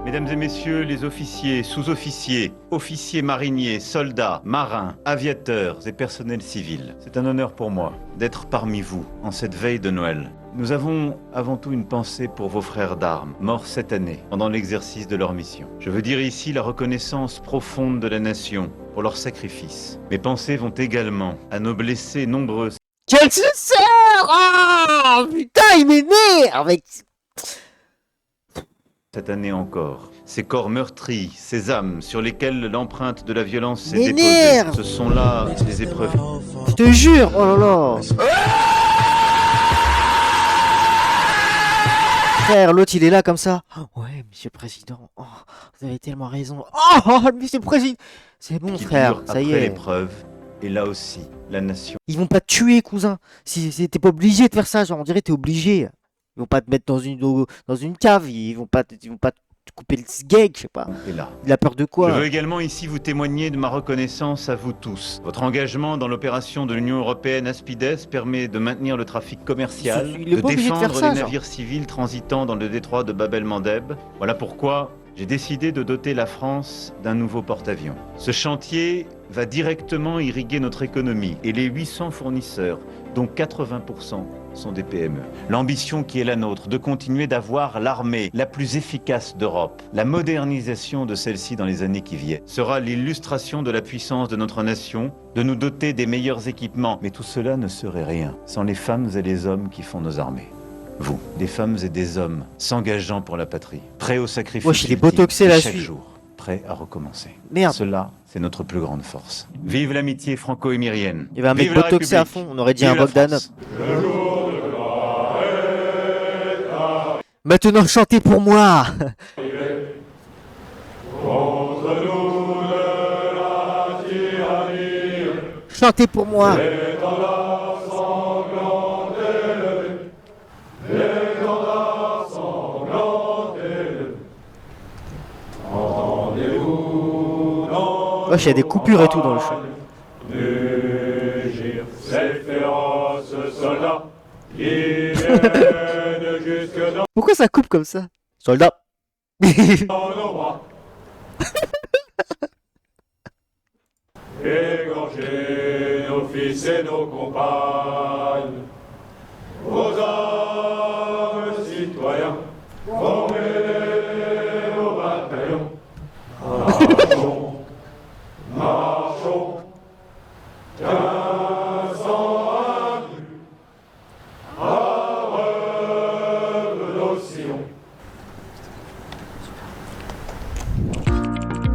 Mesdames et messieurs les officiers, sous-officiers, officiers mariniers, soldats, marins, aviateurs et personnels civils, c'est un honneur pour moi d'être parmi vous en cette veille de Noël. Nous avons avant tout une pensée pour vos frères d'armes, morts cette année pendant l'exercice de leur mission. Je veux dire ici la reconnaissance profonde de la nation pour leur sacrifice. Mes pensées vont également à nos blessés nombreux. Quel suceur! Oh putain, il m'énerve avec... Cette année encore, ces corps meurtris, ces âmes sur lesquelles l'empreinte de la violence s'est déposée, ce sont là des épreuves. Je te jure, oh là là. Frère, l'autre il est là comme ça. Oh, ouais, monsieur le président, oh, vous avez tellement raison. Oh, monsieur le président. C'est bon frère, ça y est. Après l'épreuve, et là aussi, la nation. Ils vont pas te tuer, cousin. Si t'es pas obligé de faire ça, genre on dirait t'es obligé. Ils vont pas te mettre dans une cave, ils vont pas te couper le sgeg, je sais pas. Et là. Il a peur de quoi? Je veux également ici vous témoigner de ma reconnaissance à vous tous. Votre engagement dans l'opération de l'Union Européenne Aspides permet de maintenir le trafic commercial, de défendre les navires civils transitant dans le détroit de Bab el-Mandeb. Voilà pourquoi j'ai décidé de doter la France d'un nouveau porte-avions. Ce chantier va directement irriguer notre économie et les 800 fournisseurs, dont 80% sont des PME. L'ambition qui est la nôtre de continuer d'avoir l'armée la plus efficace d'Europe, la modernisation de celle-ci dans les années qui viennent, sera l'illustration de la puissance de notre nation, de nous doter des meilleurs équipements. Mais tout cela ne serait rien sans les femmes et les hommes qui font nos armées. Vous, des femmes et des hommes s'engageant pour la patrie, prêts au sacrifice. Wesh, il est botoxé là, chaque jour, prêts à recommencer. Merde. Cela, c'est notre plus grande force. Vive l'amitié franco-émirienne. Il y avait un mec botoxé à fond, on aurait dit un Bogdanov. Maintenant chantez pour moi. Chantez pour moi. Wesh, il y a des coupures et tout dans le chant. Pourquoi ça coupe comme ça? Soldat. Égorger nos fils et nos compagnes, aux hommes citoyens, formés au bataillon. Marchons, marchons, 1500 à nos sillons.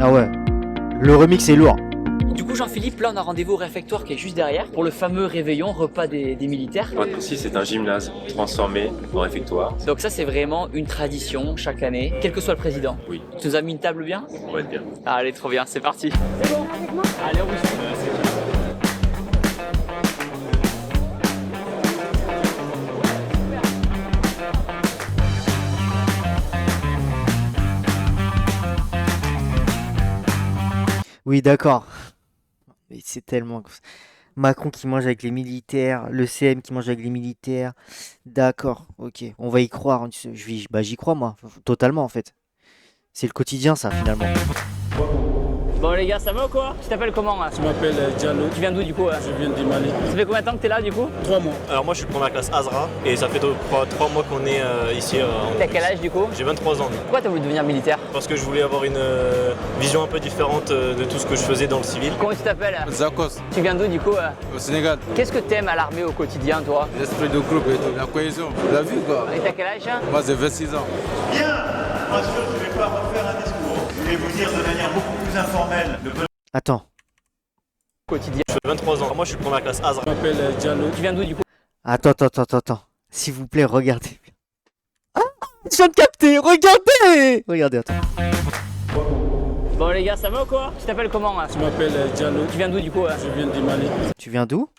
Ah ouais, le remix est lourd. Du coup, Jean-Philippe, là on a rendez-vous au réfectoire qui est juste derrière pour le fameux réveillon repas des militaires. Pour être précis, c'est un gymnase transformé en réfectoire. Donc ça c'est vraiment une tradition chaque année, quel que soit le président. Oui. Tu nous as mis une table bien? On va être bien. Allez, trop bien, c'est parti. C'est bon, avec moi? Allez, on vous suit. Oui, d'accord. Mais c'est tellement... Macron qui mange avec les militaires, le CM qui mange avec les militaires. D'accord, ok. On va y croire. J'y crois, moi. Totalement, en fait. C'est le quotidien, ça, finalement. Bon les gars, ça va ou quoi? Tu t'appelles comment là? Je m'appelle Diallo. Tu viens d'où du coup? Je viens du Mali. Ça fait combien de temps que t'es là du coup? 3 mois. Alors moi je suis première classe Azra et ça fait 3 mois qu'on est ici. T'as quel âge du coup? J'ai 23 ans. Pourquoi t'as voulu devenir militaire? Parce que je voulais avoir une vision un peu différente de tout ce que je faisais dans le civil. Comment tu t'appelles? Zakos. Tu viens d'où du coup? Au Sénégal. Qu'est-ce que t'aimes à l'armée au quotidien toi? L'esprit de groupe et tout, la cohésion, la vie quoi. Et t'as quel âge? Moi j'ai 26 ans. Bien, bien sûr, je ne vais pas refaire un discours. Je vais vous dire de manière beaucoup plus informelle le bonheur. Attends. Quotidien. Je fais 23 ans. Moi je suis première classe Azra. Je m'appelle Diallo. Tu viens d'où du coup? Attends. S'il vous plaît, regardez. Ah, je viens de capter, regardez. Regardez, attends. Bon les gars, ça va ou quoi? Tu t'appelles comment là? Je m'appelle Diallo. Tu viens d'où du coup? Je viens du Mali. Tu viens d'où?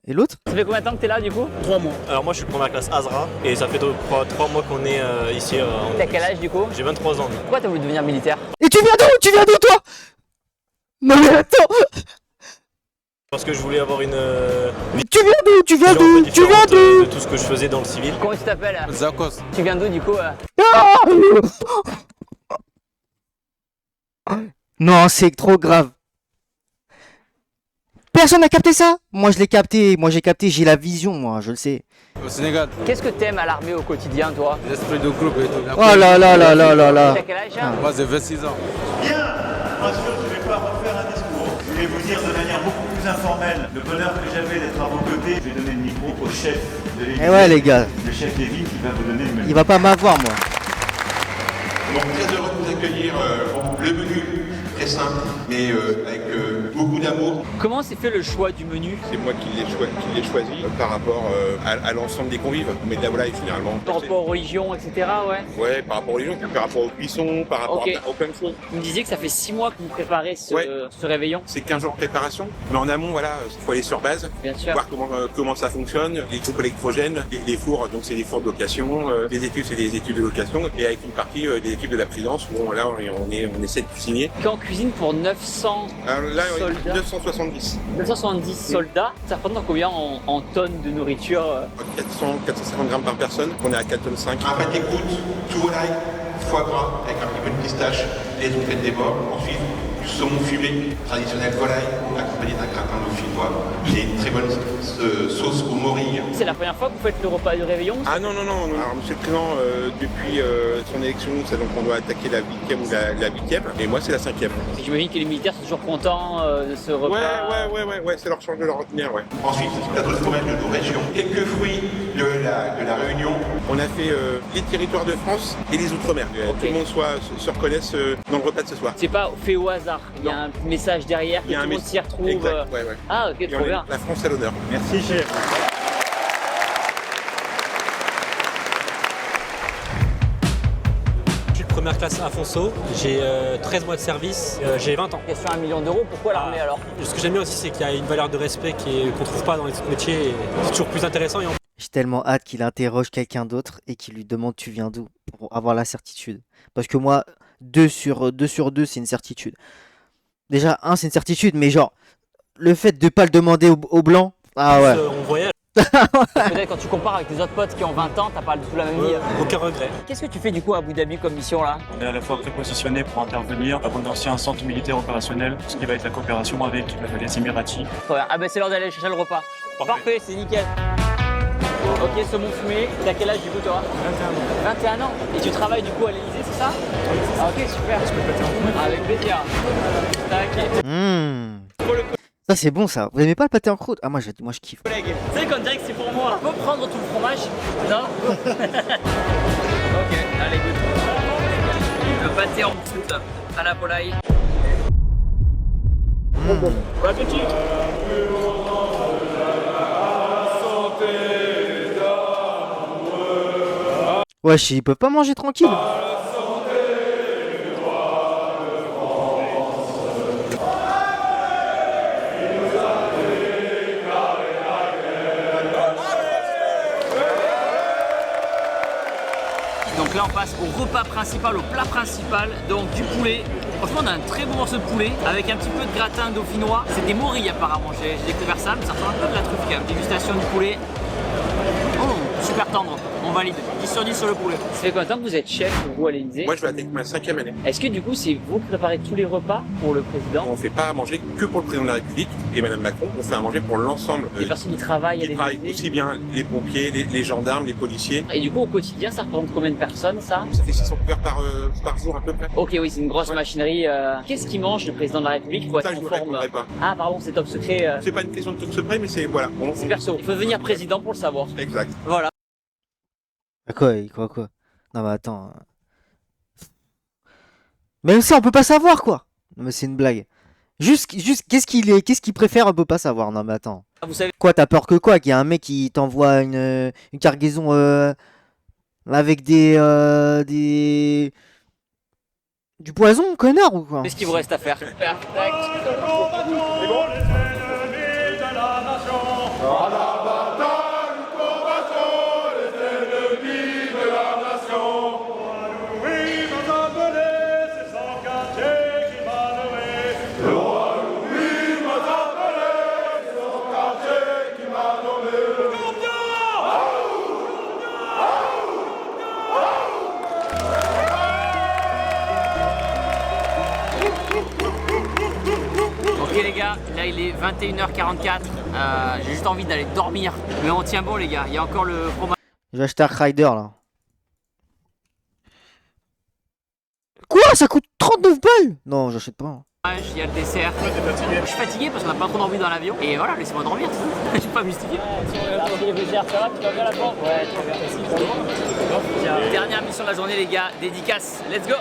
Et l'autre? Ça fait combien de temps que t'es là du coup? 3 mois. Alors moi je suis première classe Azra et ça fait 3 mois qu'on est ici. T'as quel âge du coup? J'ai 23 ans. Pourquoi t'as voulu devenir militaire? Et tu viens d'où? Tu viens d'où toi? Non mais attends. Parce que je voulais avoir une... Tu viens d'où? Tu viens d'où? Tu viens d'où? De tout ce que je faisais dans le civil. Comment tu t'appelles? Zakos. Tu viens d'où du coup? Non, c'est trop grave. Personne n'a capté ça? Moi je l'ai capté, j'ai la vision, moi, je le sais. Au Sénégal. Qu'est-ce que t'aimes à l'armée au quotidien toi? L'esprit de groupe et tout, la Oh là là là là là là. T'as quel âge? Moi j'ai 26 ans. Bien, bien sûr, je ne vais pas refaire un discours. Je vais vous dire de manière beaucoup plus informelle le bonheur que j'avais d'être à vos côtés. Je vais donner le micro au chef de l'église. Eh ouais les gars. Le chef des villes qui va vous donner le menu. Il va pas m'avoir moi. Donc très heureux de vous accueillir. Le menu très simple, mais avec beaucoup d'amour. Comment s'est fait le choix du menu? C'est moi qui l'ai choisi par rapport à l'ensemble des convives. On met de la volaille généralement. Par rapport aux religions, etc. Ouais. Ouais, par rapport aux religions, par rapport aux cuissons, par rapport à plein de choses. Vous me disiez que ça fait 6 mois que vous préparez ce réveillon. C'est 15 jours de préparation, mais en amont, voilà, il faut aller sur base, bien sûr. Voir comment ça fonctionne, les groupes électrogènes, les fours, donc c'est des fours de location, les études, c'est des études de location, et avec une partie des équipes de la présidence où là on essaie de cuisiner. Quand on cuisine pour 900 soldats, 970. 970 soldats, ça représente combien en tonnes de nourriture? 450 grammes par personne, on est à 4,5 tonnes. Un pâté croûte, tout volaille, foie gras avec un petit peu de pistache, les outrées des bords, ensuite du saumon fumé, traditionnel volaille, accompagné d'un gratin dauphinois. Il y a une très bonne sauce aux morilles. C'est la première fois que vous faites le repas du réveillon? Ah non. Alors monsieur le Président, depuis son élection, c'est donc on doit attaquer la 8e ou la 8e, et moi c'est la 5e. J'imagine que les militaires sont toujours contents de ce repas. Ouais, c'est leur change de leur ordinaire, ouais. Ensuite, plateau de fromage de nos régions, quelques fruits de la Réunion. On a fait les territoires de France et les Outre-mer. Tout le monde se reconnaisse dans le repas de ce soir. C'est pas fait au hasard, il y a un message derrière, que tout le monde s'y retrouve. Exact, ouais. Ah ok, trop bien. La France à l'honneur. Merci chef. première classe à Fonceau, j'ai 13 mois de service, j'ai 20 ans. Question 1 million d'euros, pourquoi l'armée alors? Ce que j'aime bien aussi, c'est qu'il y a une valeur de respect qu'on trouve pas dans les autres métiers, et c'est toujours plus intéressant. J'ai tellement hâte qu'il interroge quelqu'un d'autre et qu'il lui demande tu viens d'où pour avoir la certitude. Parce que moi, 2 sur 2, c'est une certitude. Déjà, 1, c'est une certitude, mais genre, le fait de pas le demander aux blancs, ah ouais. On voyage. Peut-être quand tu compares avec tes autres potes qui ont 20 ans, t'as pas du tout la même vie. Aucun regret. Qu'est-ce que tu fais du coup à Abu Dhabi comme mission là? On est à la fois prépositionné pour intervenir, avant d'anciens un centre militaire opérationnel, ce qui va être la coopération avec les Émiratis. Ah bah c'est l'heure d'aller chercher le repas. Parfait, c'est nickel. Ok, saumon fumé. T'as quel âge du coup toi? 21 ans. Et tu travailles du coup à l'Elysée, c'est ça? Ah, ok, super. Avec plaisir. Ça c'est bon ça. Vous aimez pas le pâté en croûte? Ah moi je kiffe. Collègue, tu sais qu'on dirait que c'est pour moi. On peut prendre tout le fromage? Non. Ok, allez goûte. Le pâté en croûte à la volaille. Bon appétit. Wesh, ils peuvent pas manger tranquille. Donc là on passe au repas principal, au plat principal, donc du poulet. Franchement on a un très bon morceau de poulet avec un petit peu de gratin dauphinois. C'est des morilles apparemment, j'ai découvert ça, mais ça ressemble un peu de la truffe quand même. Dégustation du poulet. Oh, super tendre, on valide. 10 sur 10 sur le poulet. Ça fait combien de temps que vous êtes chef vous à l'Elysée? Moi je vais attaquer ma 5e année. Est-ce que du coup c'est vous qui préparez tous les repas pour le président? On ne fait pas à manger que pour le président de la République et Madame Macron, on fait à manger pour l'ensemble. Les personnes qui travaillent à l'Élysée aussi bien les pompiers, les gendarmes, les policiers. Et du coup au quotidien ça représente combien de personnes ça? Ça fait 600 couverts par jour à peu près. Ok oui c'est une grosse machinerie. Qu'est-ce qu'il mange le président de la République pour être en forme? Ah pardon c'est top secret. C'est pas une question de top secret mais c'est voilà. C'est perso, il faut devenir président pour le savoir. Exact. Voilà. Quoi? Non mais attends. Même ça on peut pas savoir quoi. Non mais c'est une blague. Juste qu'est-ce qu'il préfère on peut pas savoir. Non mais attends. Vous savez quoi, t'as peur que quoi? Qu'il y a un mec qui t'envoie une cargaison avec du poison, connard ou quoi? Qu'est-ce qu'il vous reste à faire? Ok les gars, là il est 21h44, j'ai juste envie d'aller dormir. Mais on tient bon les gars, il y a encore le fromage. Je vais acheter un Rider là. Quoi? Ça coûte 39 balles? Non, j'achète pas. Il y a le dessert. Je suis fatigué parce qu'on n'a pas trop dormi dans l'avion. Et voilà, laissez-moi dormir. Je suis pas mystifié. Ça va, tu vas bien la porte? Ouais, tu vas bien. Dernière mission de la journée les gars, dédicace. Let's go!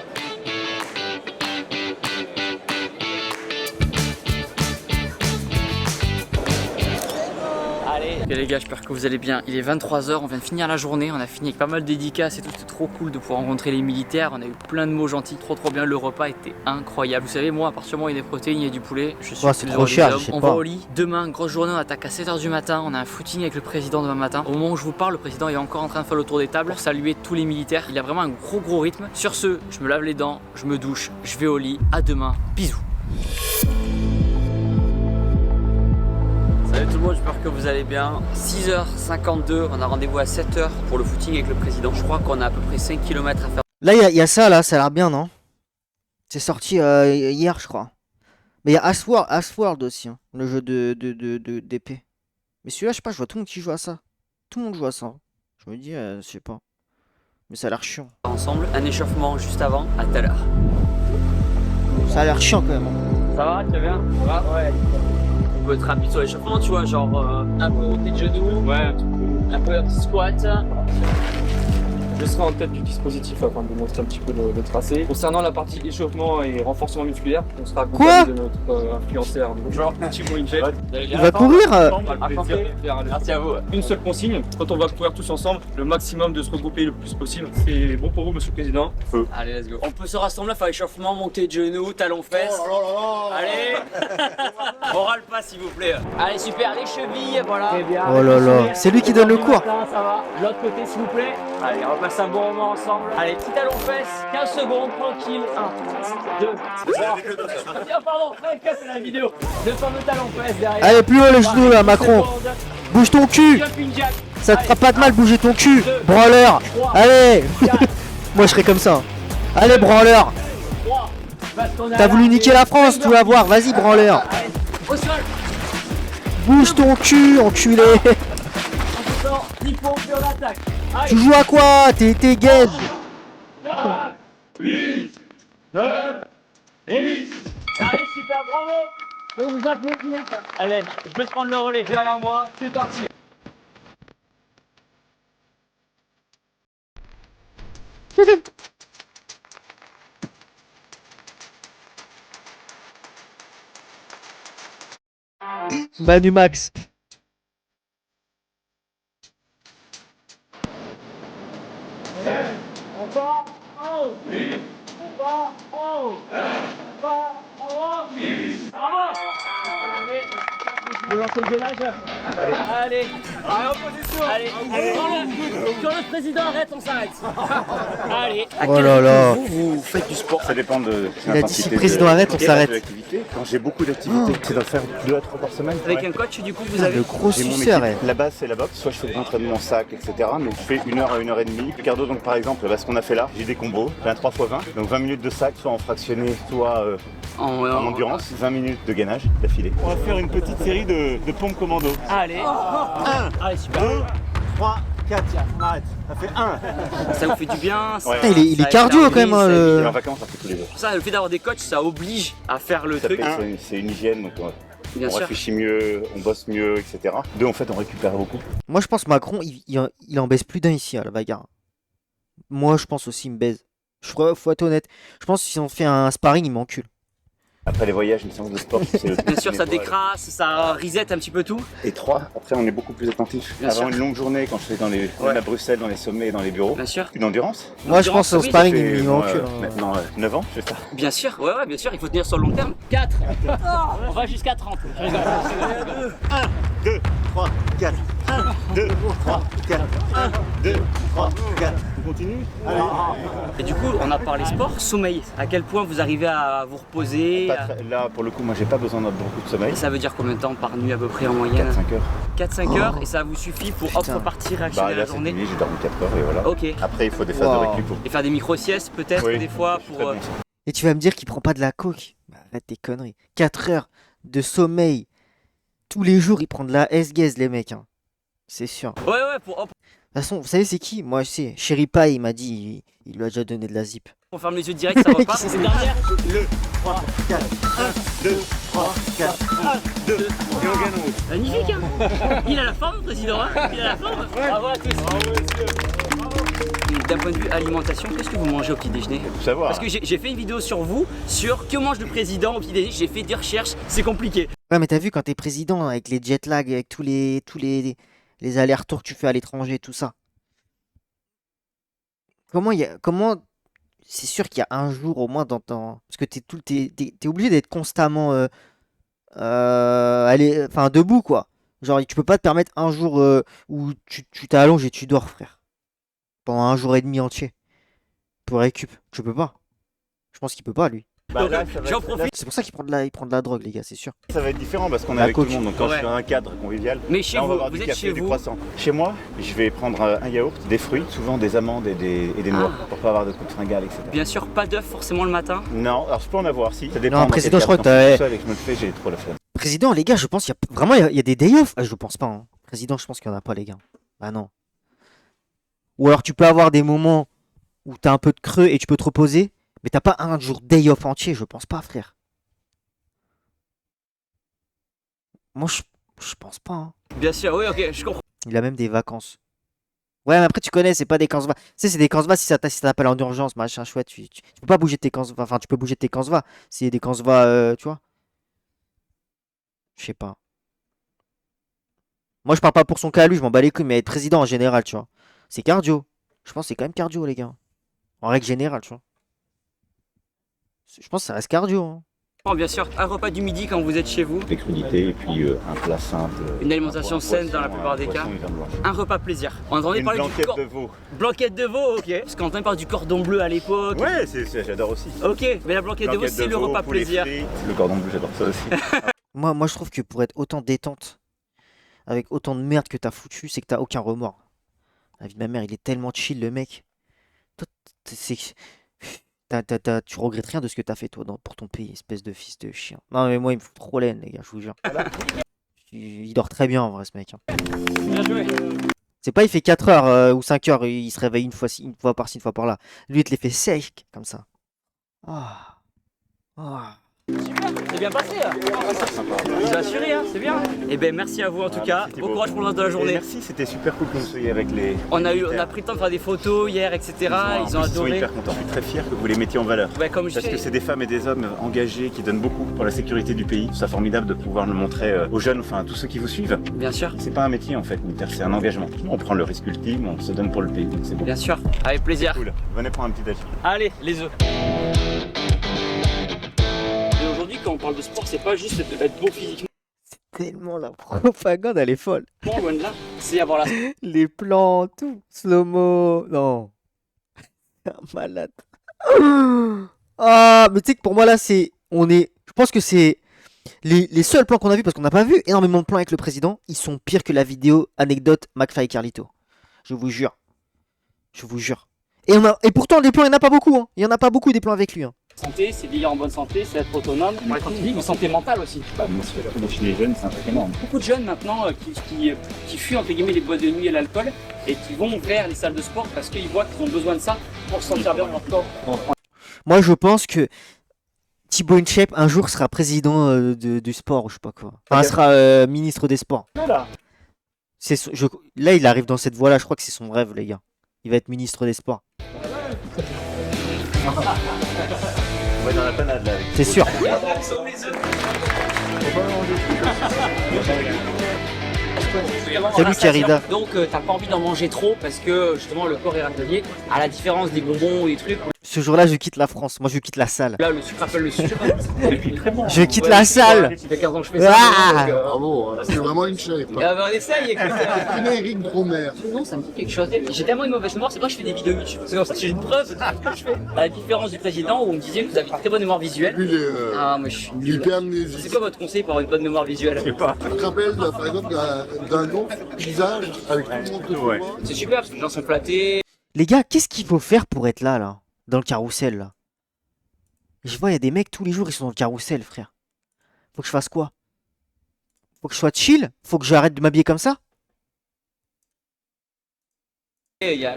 Allez. Ok les gars, j'espère que vous allez bien. Il est 23 h, on vient de finir la journée, on a fini avec pas mal de dédicaces et tout, c'était trop cool de pouvoir rencontrer les militaires, on a eu plein de mots gentils, trop bien, le repas était incroyable. Vous savez, moi à partir du moment où il y a des protéines, il y a du poulet, je suis c'est trop cher, on va au lit, demain, grosse journée, on attaque à 7 h du matin, on a un footing avec le président demain matin. Au moment où je vous parle, le président est encore en train de faire le tour des tables pour saluer tous les militaires, il a vraiment un gros rythme. Sur ce, je me lave les dents, je me douche, je vais au lit, à demain, bisous. Salut tout le monde, j'espère que vous allez bien. 6 h 52, on a rendez-vous à 7 h pour le footing avec le président. Je crois qu'on a à peu près 5 km à faire. Là, il y a ça, là, ça a l'air bien, non? C'est sorti hier, je crois. Mais il y a Asworld aussi, hein, le jeu d'épée. Mais celui-là, je sais pas, je vois tout le monde qui joue à ça. Tout le monde joue à ça. Je me dis, je sais pas. Mais ça a l'air chiant. Ensemble, un échauffement juste avant, à tout à l'heure. Ça a l'air chiant quand même. Ça va, tu vas bien? Ouais. On peut être rapide sur l'échauffement, tu vois, genre un peu monté de genoux, ouais, un peu un petit squat. Je serai en tête du dispositif afin de montrer un petit peu le tracé. Concernant la partie échauffement et renforcement musculaire, on sera accompagné de notre influenceur. Bonjour, Thibaut Inget. Il va courir Merci à vous. Une seule consigne, quand on va courir tous ensemble, le maximum de se regrouper le plus possible. C'est bon pour vous, Monsieur le Président? Feu. Allez, let's go. On peut se rassembler, faire échauffement, montée de genoux, talons fesses. Allez. On râle pas, s'il vous plaît. Allez, super, les chevilles, voilà. Très bien. Oh là là, c'est lui qui donne le cours. Ça va. De l'autre côté, s'il vous plaît. Allez, on va passer un bon moment ensemble. Allez, petit talon fesses, 15 secondes, tranquille. 1, 2, 3. Pardon, c'est la vidéo. 2 fameux talons fesses derrière. Allez, plus haut les genoux là, Macron. Bouge ton cul. Ça te fera pas de mal bouger ton cul. Branleur. Allez. Moi je serais comme ça. Allez, branleur. T'as voulu niquer la France, tu vas voir. Vas-y, branleur. Bouge ton cul, enculé. Tu joues à quoi? T'es gay. 8, 9, 10. Allez, super, bravo. Je vais vous applaudir. Allez, je peux prendre le relais derrière moi. C'est parti. Manu Max. On part en haut. 8. On part en haut. 1. On part en haut. 10. Bravo. Vous lancez le gainage. Allez. Allez, en position. Allez. Sur le président, arrête, on s'arrête. Allez. Oh là là. Vous faites du sport. Ça dépend de Il a dit si le président arrête, on s'arrête. Quand j'ai beaucoup d'activités, c'est d'en faire 2 à 3 par semaine. Avec un coach, du coup, vous avez le gros J'ai mon suceur. équipe. La base, c'est la boxe. Soit je fais de l'entraînement sac, etc. Mais je fais 1 heure à 1 heure et demie. Le cardio, donc par exemple, ce qu'on a fait là, j'ai des combos. J'ai un 3x20. Donc 20 minutes de sac, soit en fractionné, soit en endurance. 20 minutes de gainage d'affilée. On va faire une petite série de pompes commando. Allez. 1, allez, super. 2, 3, 4. On arrête. Ça fait 1. Ça vous fait du bien. Ouais. Putain, il est cardio quand même. Et en vacances, on fait tous les jours. Ça, le fait d'avoir des coachs, ça oblige à faire le truc. C'est une hygiène, donc Bien on sûr. réfléchit mieux, on bosse mieux, etc. 2, en fait, on récupère beaucoup. Moi je pense Macron, il en baisse plus d'un ici à la bagarre. Moi je pense aussi il me baise. Faut être honnête. Je pense que si on fait un sparring, il m'encule. Après les voyages, une séance de sport, c'est le Bien sûr, ça décrasse, ça reset un petit peu tout. Et 3, après on est beaucoup plus attentif. Bien Avant sûr. une longue journée, quand je fais même à Bruxelles, dans les sommets et dans les bureaux, Bien sûr. une endurance. Moi je pense au oui, sparring, Ça fait, il moi, m'encule. maintenant 9 ans, je fais ça. Bien sûr, ouais, bien sûr, il faut tenir sur le long terme. 4. On va jusqu'à 30. Je rigole. 1, 2, 3, 4. 1, 2, 3, 4. 1, 2, 3, 4. On continue. Allez. Et du coup, on a parlé sport, sommeil. À quel point vous arrivez à vous reposer Là, pour le coup, moi j'ai pas besoin de beaucoup de sommeil. Ça veut dire combien de temps par nuit à peu près en moyenne? 4-5 heures. 4-5 heures et ça vous suffit pour hop repartir réactionner Là, la cette journée. nuit, j'ai dormi 4 heures et voilà. Ok. Après, il faut des phases de récup. Et faire des micro-siestes peut-être Oui, des fois je suis pour. très bon. Et tu vas me dire qu'il prend pas de la coke? Bah, arrête tes conneries. 4 heures de sommeil. Tous les jours, il prend de la S-gaze, les mecs. Hein. C'est sûr. Ouais, ouais, pour hop. De toute façon, vous savez c'est qui? Moi je sais. Chéri Pie, il m'a dit, il lui a déjà donné de la zip. On ferme les yeux direct, ça repart. C'est derrière. 2, 3, 4. 1, 2, 3, 4. 1, 2. Et on gagne en haut. Magnifique, hein. Il a la forme, président. Hein. Il a la forme. Bravo à tous. Et d'un point de vue alimentation, qu'est-ce que vous mangez au petit déjeuner? Savoir. Parce que j'ai fait une vidéo sur vous, sur que mange le président au petit déjeuner. J'ai fait des recherches, c'est compliqué. Ouais, mais t'as vu quand t'es président, avec les jet lag, avec tous les allers-retours que tu fais à l'étranger, tout ça. Comment c'est sûr qu'il y a un jour au moins dans ton... Parce que t'es obligé d'être constamment debout, quoi. Genre, tu peux pas te permettre un jour où tu t'allonges et tu dors, frère. Pendant 1 jour et demi entier. Pour récup. Tu peux pas. Je pense qu'il peut pas, lui. Bah là, J'en profite. C'est pour ça qu'il prend de la drogue, les gars, c'est sûr. Ça va être différent parce qu'on est La avec coke. tout le monde. Donc quand Ouais. je suis dans un cadre convivial, Mais chez là, on va vous, avoir vous du êtes café, chez du vous. croissant. Chez moi, je vais prendre un yaourt, des fruits, souvent des amandes et des noix pour pas avoir de coups de fringale, etc. Bien sûr, pas d'œufs forcément le matin. Non, alors je peux en avoir si. Ça dépend. Non, dans président, quel je crois cadre. que Quand t'as- je suis tout seul et que je me le fais, j'ai trop la flemme. Président, les gars, je pense qu'il y a des day off. Ah, je pense pas. Hein. Président, je pense qu'il y en a pas, les gars. Bah non. Ou alors tu peux avoir des moments où t'as un peu de creux et tu peux te reposer, mais t'as pas un jour day off entier, je pense pas, frère. Moi, je pense pas. Hein. Bien sûr, oui, ok, je comprends. Il a même des vacances. Ouais, mais après, tu connais, c'est pas des Kansva. Tu sais, c'est des Kansva si ça t'appelle en urgence, machin chouette. Tu peux pas bouger tes Kansva. Enfin, tu peux bouger tes Kansva. C'est des Kansva, tu vois. Je sais pas. Moi, je parle pas pour son cas à lui, je m'en bats les couilles, mais être président en général, tu vois. C'est cardio. Je pense que c'est quand même cardio, les gars. En règle générale, tu vois. Je pense que ça reste cardio. Hein. Bon, bien sûr, un repas du midi quand vous êtes chez vous. Des crudités et puis un plat simple. Une alimentation saine dans la plupart des cas. Un repas plaisir. On entendait parler du blanquette de veau. Blanquette de veau, ok. Parce qu'on entendait parler du cordon bleu à l'époque. Ouais, j'adore aussi. Ok, mais la blanquette de veau, c'est le repas plaisir. Le cordon bleu, j'adore ça aussi. Moi, je trouve que pour être autant détente, avec autant de merde que t'as foutu, c'est que t'as aucun remords. La vie de ma mère, il est tellement chill, le mec. Toi, tu regrettes rien de ce que t'as fait, toi, pour ton pays, espèce de fils de chien. Non, mais moi, il me fout trop laine, les gars, je vous jure. Il dort très bien, en vrai, ce mec. Hein. Bien joué. C'est pas, il fait 4 heures ou 5 heures, il se réveille une fois par-ci, une fois par-là. Lui, il te les fait sec, comme ça. Ah. Ah. Super, c'est bien passé là. Vous assuré, hein, c'est bien. Et ben merci à vous en tout cas. Bon courage pour le reste de la journée. Merci, c'était super cool que vous soyez avec les. On a pris le temps de faire des photos hier, etc. Ils ont adoré. Ils sont hyper contents. Je suis très fier que vous les mettiez en valeur. Ouais, comme parce que c'est des femmes et des hommes engagés qui donnent beaucoup pour la sécurité du pays. C'est formidable de pouvoir le montrer aux jeunes, enfin à tous ceux qui vous suivent. Bien sûr. C'est pas un métier en fait, militaire, c'est un engagement. On prend le risque ultime, on se donne pour le pays. C'est bon. Bien sûr, avec plaisir. Cool. Venez prendre un petit déj. Allez, les œufs. Aujourd'hui, quand on parle de sport, c'est pas juste d'être beau physiquement. C'est tellement la propagande, elle est folle. Loin de là, c'est avoir la. Les plans, tout. Slow-mo. Non. C'est un malade. Ah, mais tu sais que pour moi, là, c'est. Je pense que c'est. Les seuls plans qu'on a vus, parce qu'on n'a pas vu énormément de plans avec le président, ils sont pires que la vidéo anecdote McFly et Carlito. Je vous jure. Je vous jure. Et pourtant, les plans, il n'y en a pas beaucoup. Hein. Il n'y en a pas beaucoup des plans avec lui. Hein. Santé, c'est vieillir en bonne santé, c'est être autonome. Ouais, quand tu dis, mais santé mentale aussi. Bah, chez les jeunes, c'est un truc énorme. Beaucoup de jeunes maintenant qui fuient entre guillemets les boîtes de nuit et l'alcool et qui vont vers les salles de sport parce qu'ils voient qu'ils ont besoin de ça pour se sentir bien dans leur corps. Moi, je pense que Thibaut InShape un jour sera président du sport ou je sais pas quoi. Enfin, sera ministre des sports. Voilà. Là, il arrive dans cette voie-là. Je crois que c'est son rêve, les gars. Il va être ministre des sports. On va dans la panade là. C'est sûr. Salut Carida. Donc t'as pas envie d'en manger trop parce que justement le corps est râtelier, à la différence des bonbons ou des trucs. Ce jour-là, je quitte la France. Moi, je quitte la salle. Là, le sucre appelle le sucre. Je quitte la salle. Ça fait 15 ans que je fais ça. Ah bravo, c'est vraiment une chef. On essaye, écoute. Une Eric Dromer. Non, ça me dit quelque chose. J'ai tellement une mauvaise mémoire, c'est pas que je fais des vidéos YouTube. C'est comme ça, j'ai une preuve de tout ce que je fais. À la différence du président où on me disait que vous avez une très bonne mémoire visuelle. Lui, Ah, mais je suis l'hypermnésie. C'est quoi votre conseil pour avoir une bonne mémoire visuelle? Je sais pas. Tu te rappelles, par exemple, d'un autre visage avec tout le monde de ouais. C'est super parce que les gens sont flattés. Les gars, qu'est-ce qu'il faut faire pour être là, dans le carrousel, là? Je vois, il y a des mecs tous les jours, ils sont dans le carrousel, frère. Faut que je fasse quoi? Faut que je sois chill? Faut que j'arrête de m'habiller comme ça? Il y a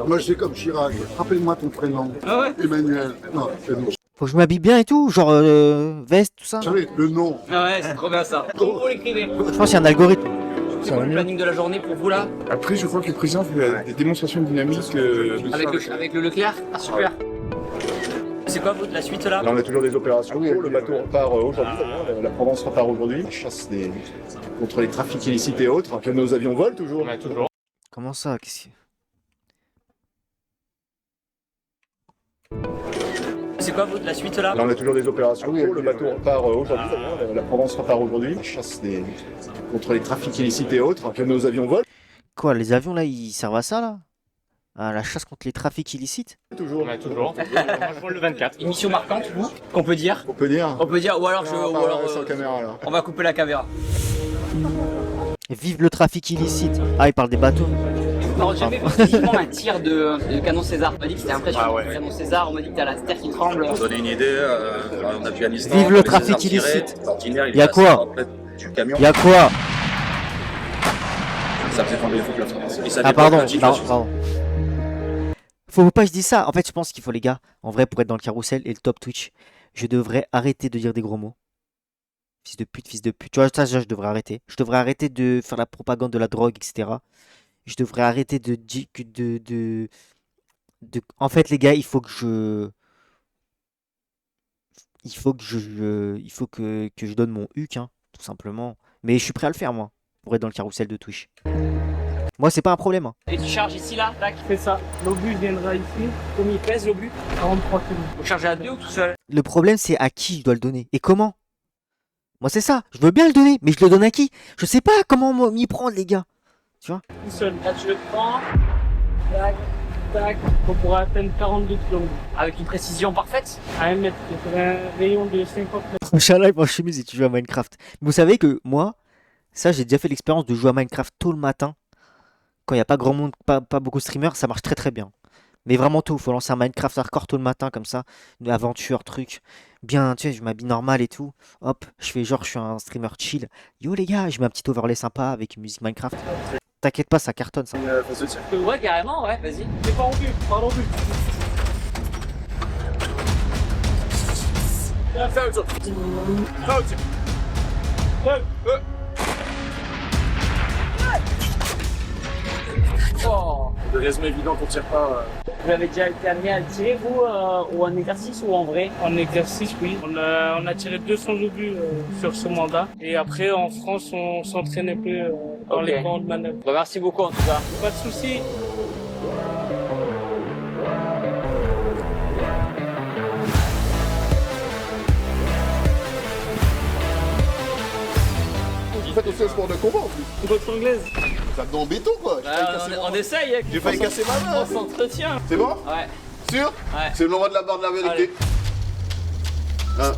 Moi, je fais comme Chirac. Rappelle-moi ton prénom. Ah ouais? Emmanuel. Non, c'est bon. Faut que je m'habille bien et tout, genre veste, tout ça. Vous savez, le nom. Ah ouais, c'est trop bien ça. Comment vous l'écrivez? Je pense qu'il y a un algorithme. C'est quoi le planning de la journée pour vous là? Après, je crois que le président fait des démonstrations dynamiques. Avec le Leclerc? Ah, super. C'est quoi la suite là? Là, on a toujours des opérations. Le bateau repart aujourd'hui. La Provence repart aujourd'hui. Chasse contre les trafics illicites et autres. Que nos avions volent toujours. Comment ça? C'est quoi la suite là? Là, on a toujours des opérations. Le bateau repart aujourd'hui. La Provence repart aujourd'hui. Chasse contre les trafics illicites et autres. Que nos avions volent. Quoi, les avions là, ils servent à ça là? À la chasse contre les trafics illicites? Toujours. Toujours. Moi, je vole le 24. Une mission marquante, vous? Qu'on peut dire? On peut dire. On peut dire, ou alors sans caméra là. On va couper la caméra. Vive le trafic illicite. Ah, il parle des bateaux. Non, j'ai fait physiquement un tir de canon César. On m'a dit que c'était impressionnant. Ah ouais. Canon César, on m'a dit que t'as la terre qui tremble. Pour donner une idée, en Afghanistan. Vive le trafic illicite. Il y a quoi? Il y a quoi? Ça faisait tomber le fou de la France. Ah pardon, pardon. Faut pas que je dise ça. En fait, je pense qu'il faut, les gars, en vrai, pour être dans le carrousel et le top Twitch, je devrais arrêter de dire des gros mots. Fils de pute, fils de pute. Tu vois, ça, je devrais arrêter. Je devrais arrêter de faire la propagande de la drogue, etc. Je devrais arrêter En fait, les gars, il faut que que je donne mon huc, hein, tout simplement. Mais je suis prêt à le faire, moi, pour être dans le carrousel de Twitch. Moi, c'est pas un problème, hein. Et tu charges ici, là, tac. C'est ça. L'obus viendra ici. Combien il pèse l'obus? 43 kg. Vous chargez à deux ou tout seul? Le problème, c'est à qui je dois le donner et comment. Moi, c'est ça. Je veux bien le donner, mais je le donne à qui? Je sais pas comment m'y prendre, les gars. Tu vois? Tout seul. Là, tu le prends. Tac, tac. On pourra atteindre 42 kg. Avec une précision parfaite? À 1 mètre. C'est un rayon de 50 mètres. Prochain live en chemise et tu joues à Minecraft. Vous savez que moi, ça, j'ai déjà fait l'expérience de jouer à Minecraft tôt le matin. Quand il n'y a pas grand monde, pas beaucoup de streamers, ça marche très très bien. Mais vraiment tôt, faut lancer un Minecraft hardcore tôt le matin comme ça, une aventure, truc. Bien, tu sais, je m'habille normal et tout. Hop, je fais genre, je suis un streamer chill. Yo les gars, je mets un petit overlay sympa avec une musique Minecraft. T'inquiète pas, ça cartonne ça. Ouais, carrément, ouais, vas-y. C'est pas en vue, pas en vue. Oh. De raison évident qu'on tire pas. Vous avez déjà été amené à le tirer, vous, ou en exercice ou en vrai? En exercice, oui. On a tiré 200 obus sur ce mandat. Et après, en France, on s'entraîne un peu dans les grandes manœuvres. Bah, merci beaucoup en tout cas. Pas de soucis. Vous faites aussi un sport de combat en plus. Boxe anglaise. Ça te en béton quoi. On essaye. J'ai failli casser ma main. On s'entretient. C'est bon? Ouais. Sûr? Ouais. C'est le moment de la barre de la vérité. 1,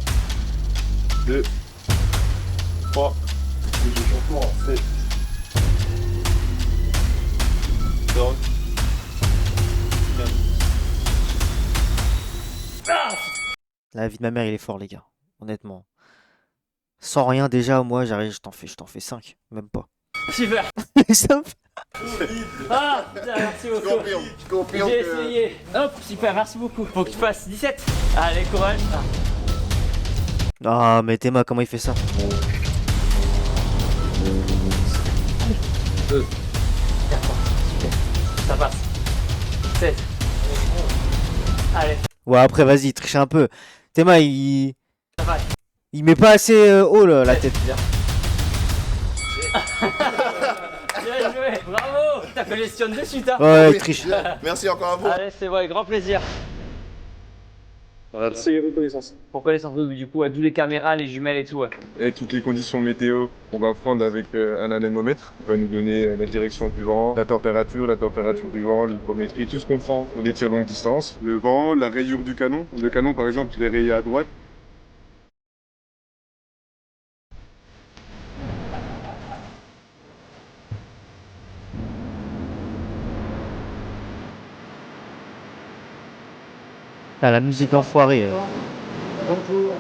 2, 3. C'est. Donc. La vie de ma mère, il est fort, les gars. Honnêtement. Sans rien, déjà, moi, j'arrive, je t'en fais 5. Même pas. Super. Simple. Ah, putain, merci beaucoup. Je confirme J'ai que... essayé. Hop, super, merci beaucoup. Faut que tu fasses 17. Allez, courage. Ah, mais Théma, comment il fait ça? 2. 14. Super. Ça passe. 16. Allez. Ouais, après, vas-y, triche un peu. Théma, il va. Il met pas assez haut là, la tête. Bien joué, bravo. T'as fait gestion de suite, hein? Ouais, il triche. Merci encore à vous. Allez, c'est bon, avec grand plaisir. C'est reconnaissance. Pour connaissance, du coup, à toutes les caméras, les jumelles et tout, ouais. Et toutes les conditions météo, on va prendre avec un anémomètre. Il va nous donner la direction du vent, la température du vent, l'hygrométrie, tout ce qu'on prend pour des tirs longue distance. Le vent, la rayure du canon. Le canon, par exemple, il est rayé à droite. Ah, la musique enfoirée. Bonjour.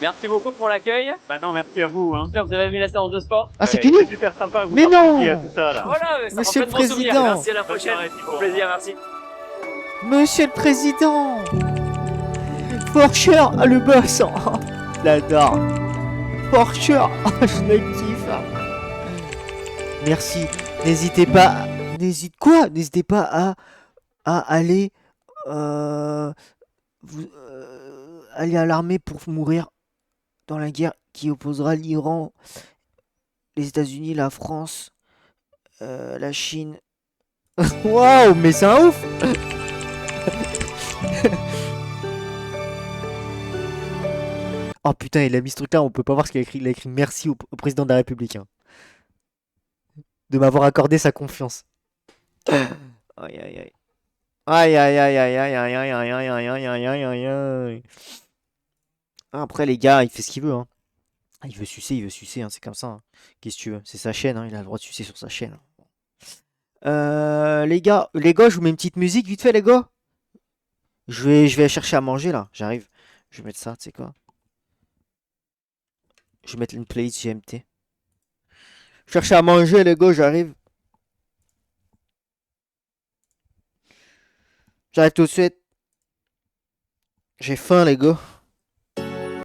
Merci beaucoup pour l'accueil. Bah non, merci à vous. Hein. J'espère que vous avez aimé la séance de sport. Ah, c'est fini? C'est super sympa. Vous Mais non! tout ça, là. Voilà, mais ça Monsieur me le fait de bons souvenirs. Président. Merci, à la prochaine. Au plaisir, merci. Monsieur le Président! Forcher, le boss! Oh, je l'adore! Forcher, oh, je le kiffe! Merci. N'hésitez pas. N'hésitez pas à aller. Aller à l'armée pour mourir dans la guerre qui opposera l'Iran, les États-Unis, la France, la Chine. Waouh, mais c'est un ouf! Oh putain, il a mis ce truc là, on peut pas voir ce qu'il a écrit. Il a écrit merci au président de la République. Hein, de m'avoir accordé sa confiance. Aïe aïe aïe. Aïe aïe aïe aïe aïe aïe aïe aïe aïe aïe aïe aïe aïe aïe. Après les gars, il fait ce qu'il veut. Hein. Il veut sucer, hein, c'est comme ça. Hein. Qu'est-ce que tu veux? C'est sa chaîne, hein, il a le droit de sucer sur sa chaîne. Les gars, je vous mets une petite musique vite fait les gars. Je vais chercher à manger là, j'arrive. Je vais mettre ça, tu sais quoi? Je vais mettre une playlist GMT. Chercher à manger les gars, j'arrive. J'arrive tout de suite. J'ai faim, les gars.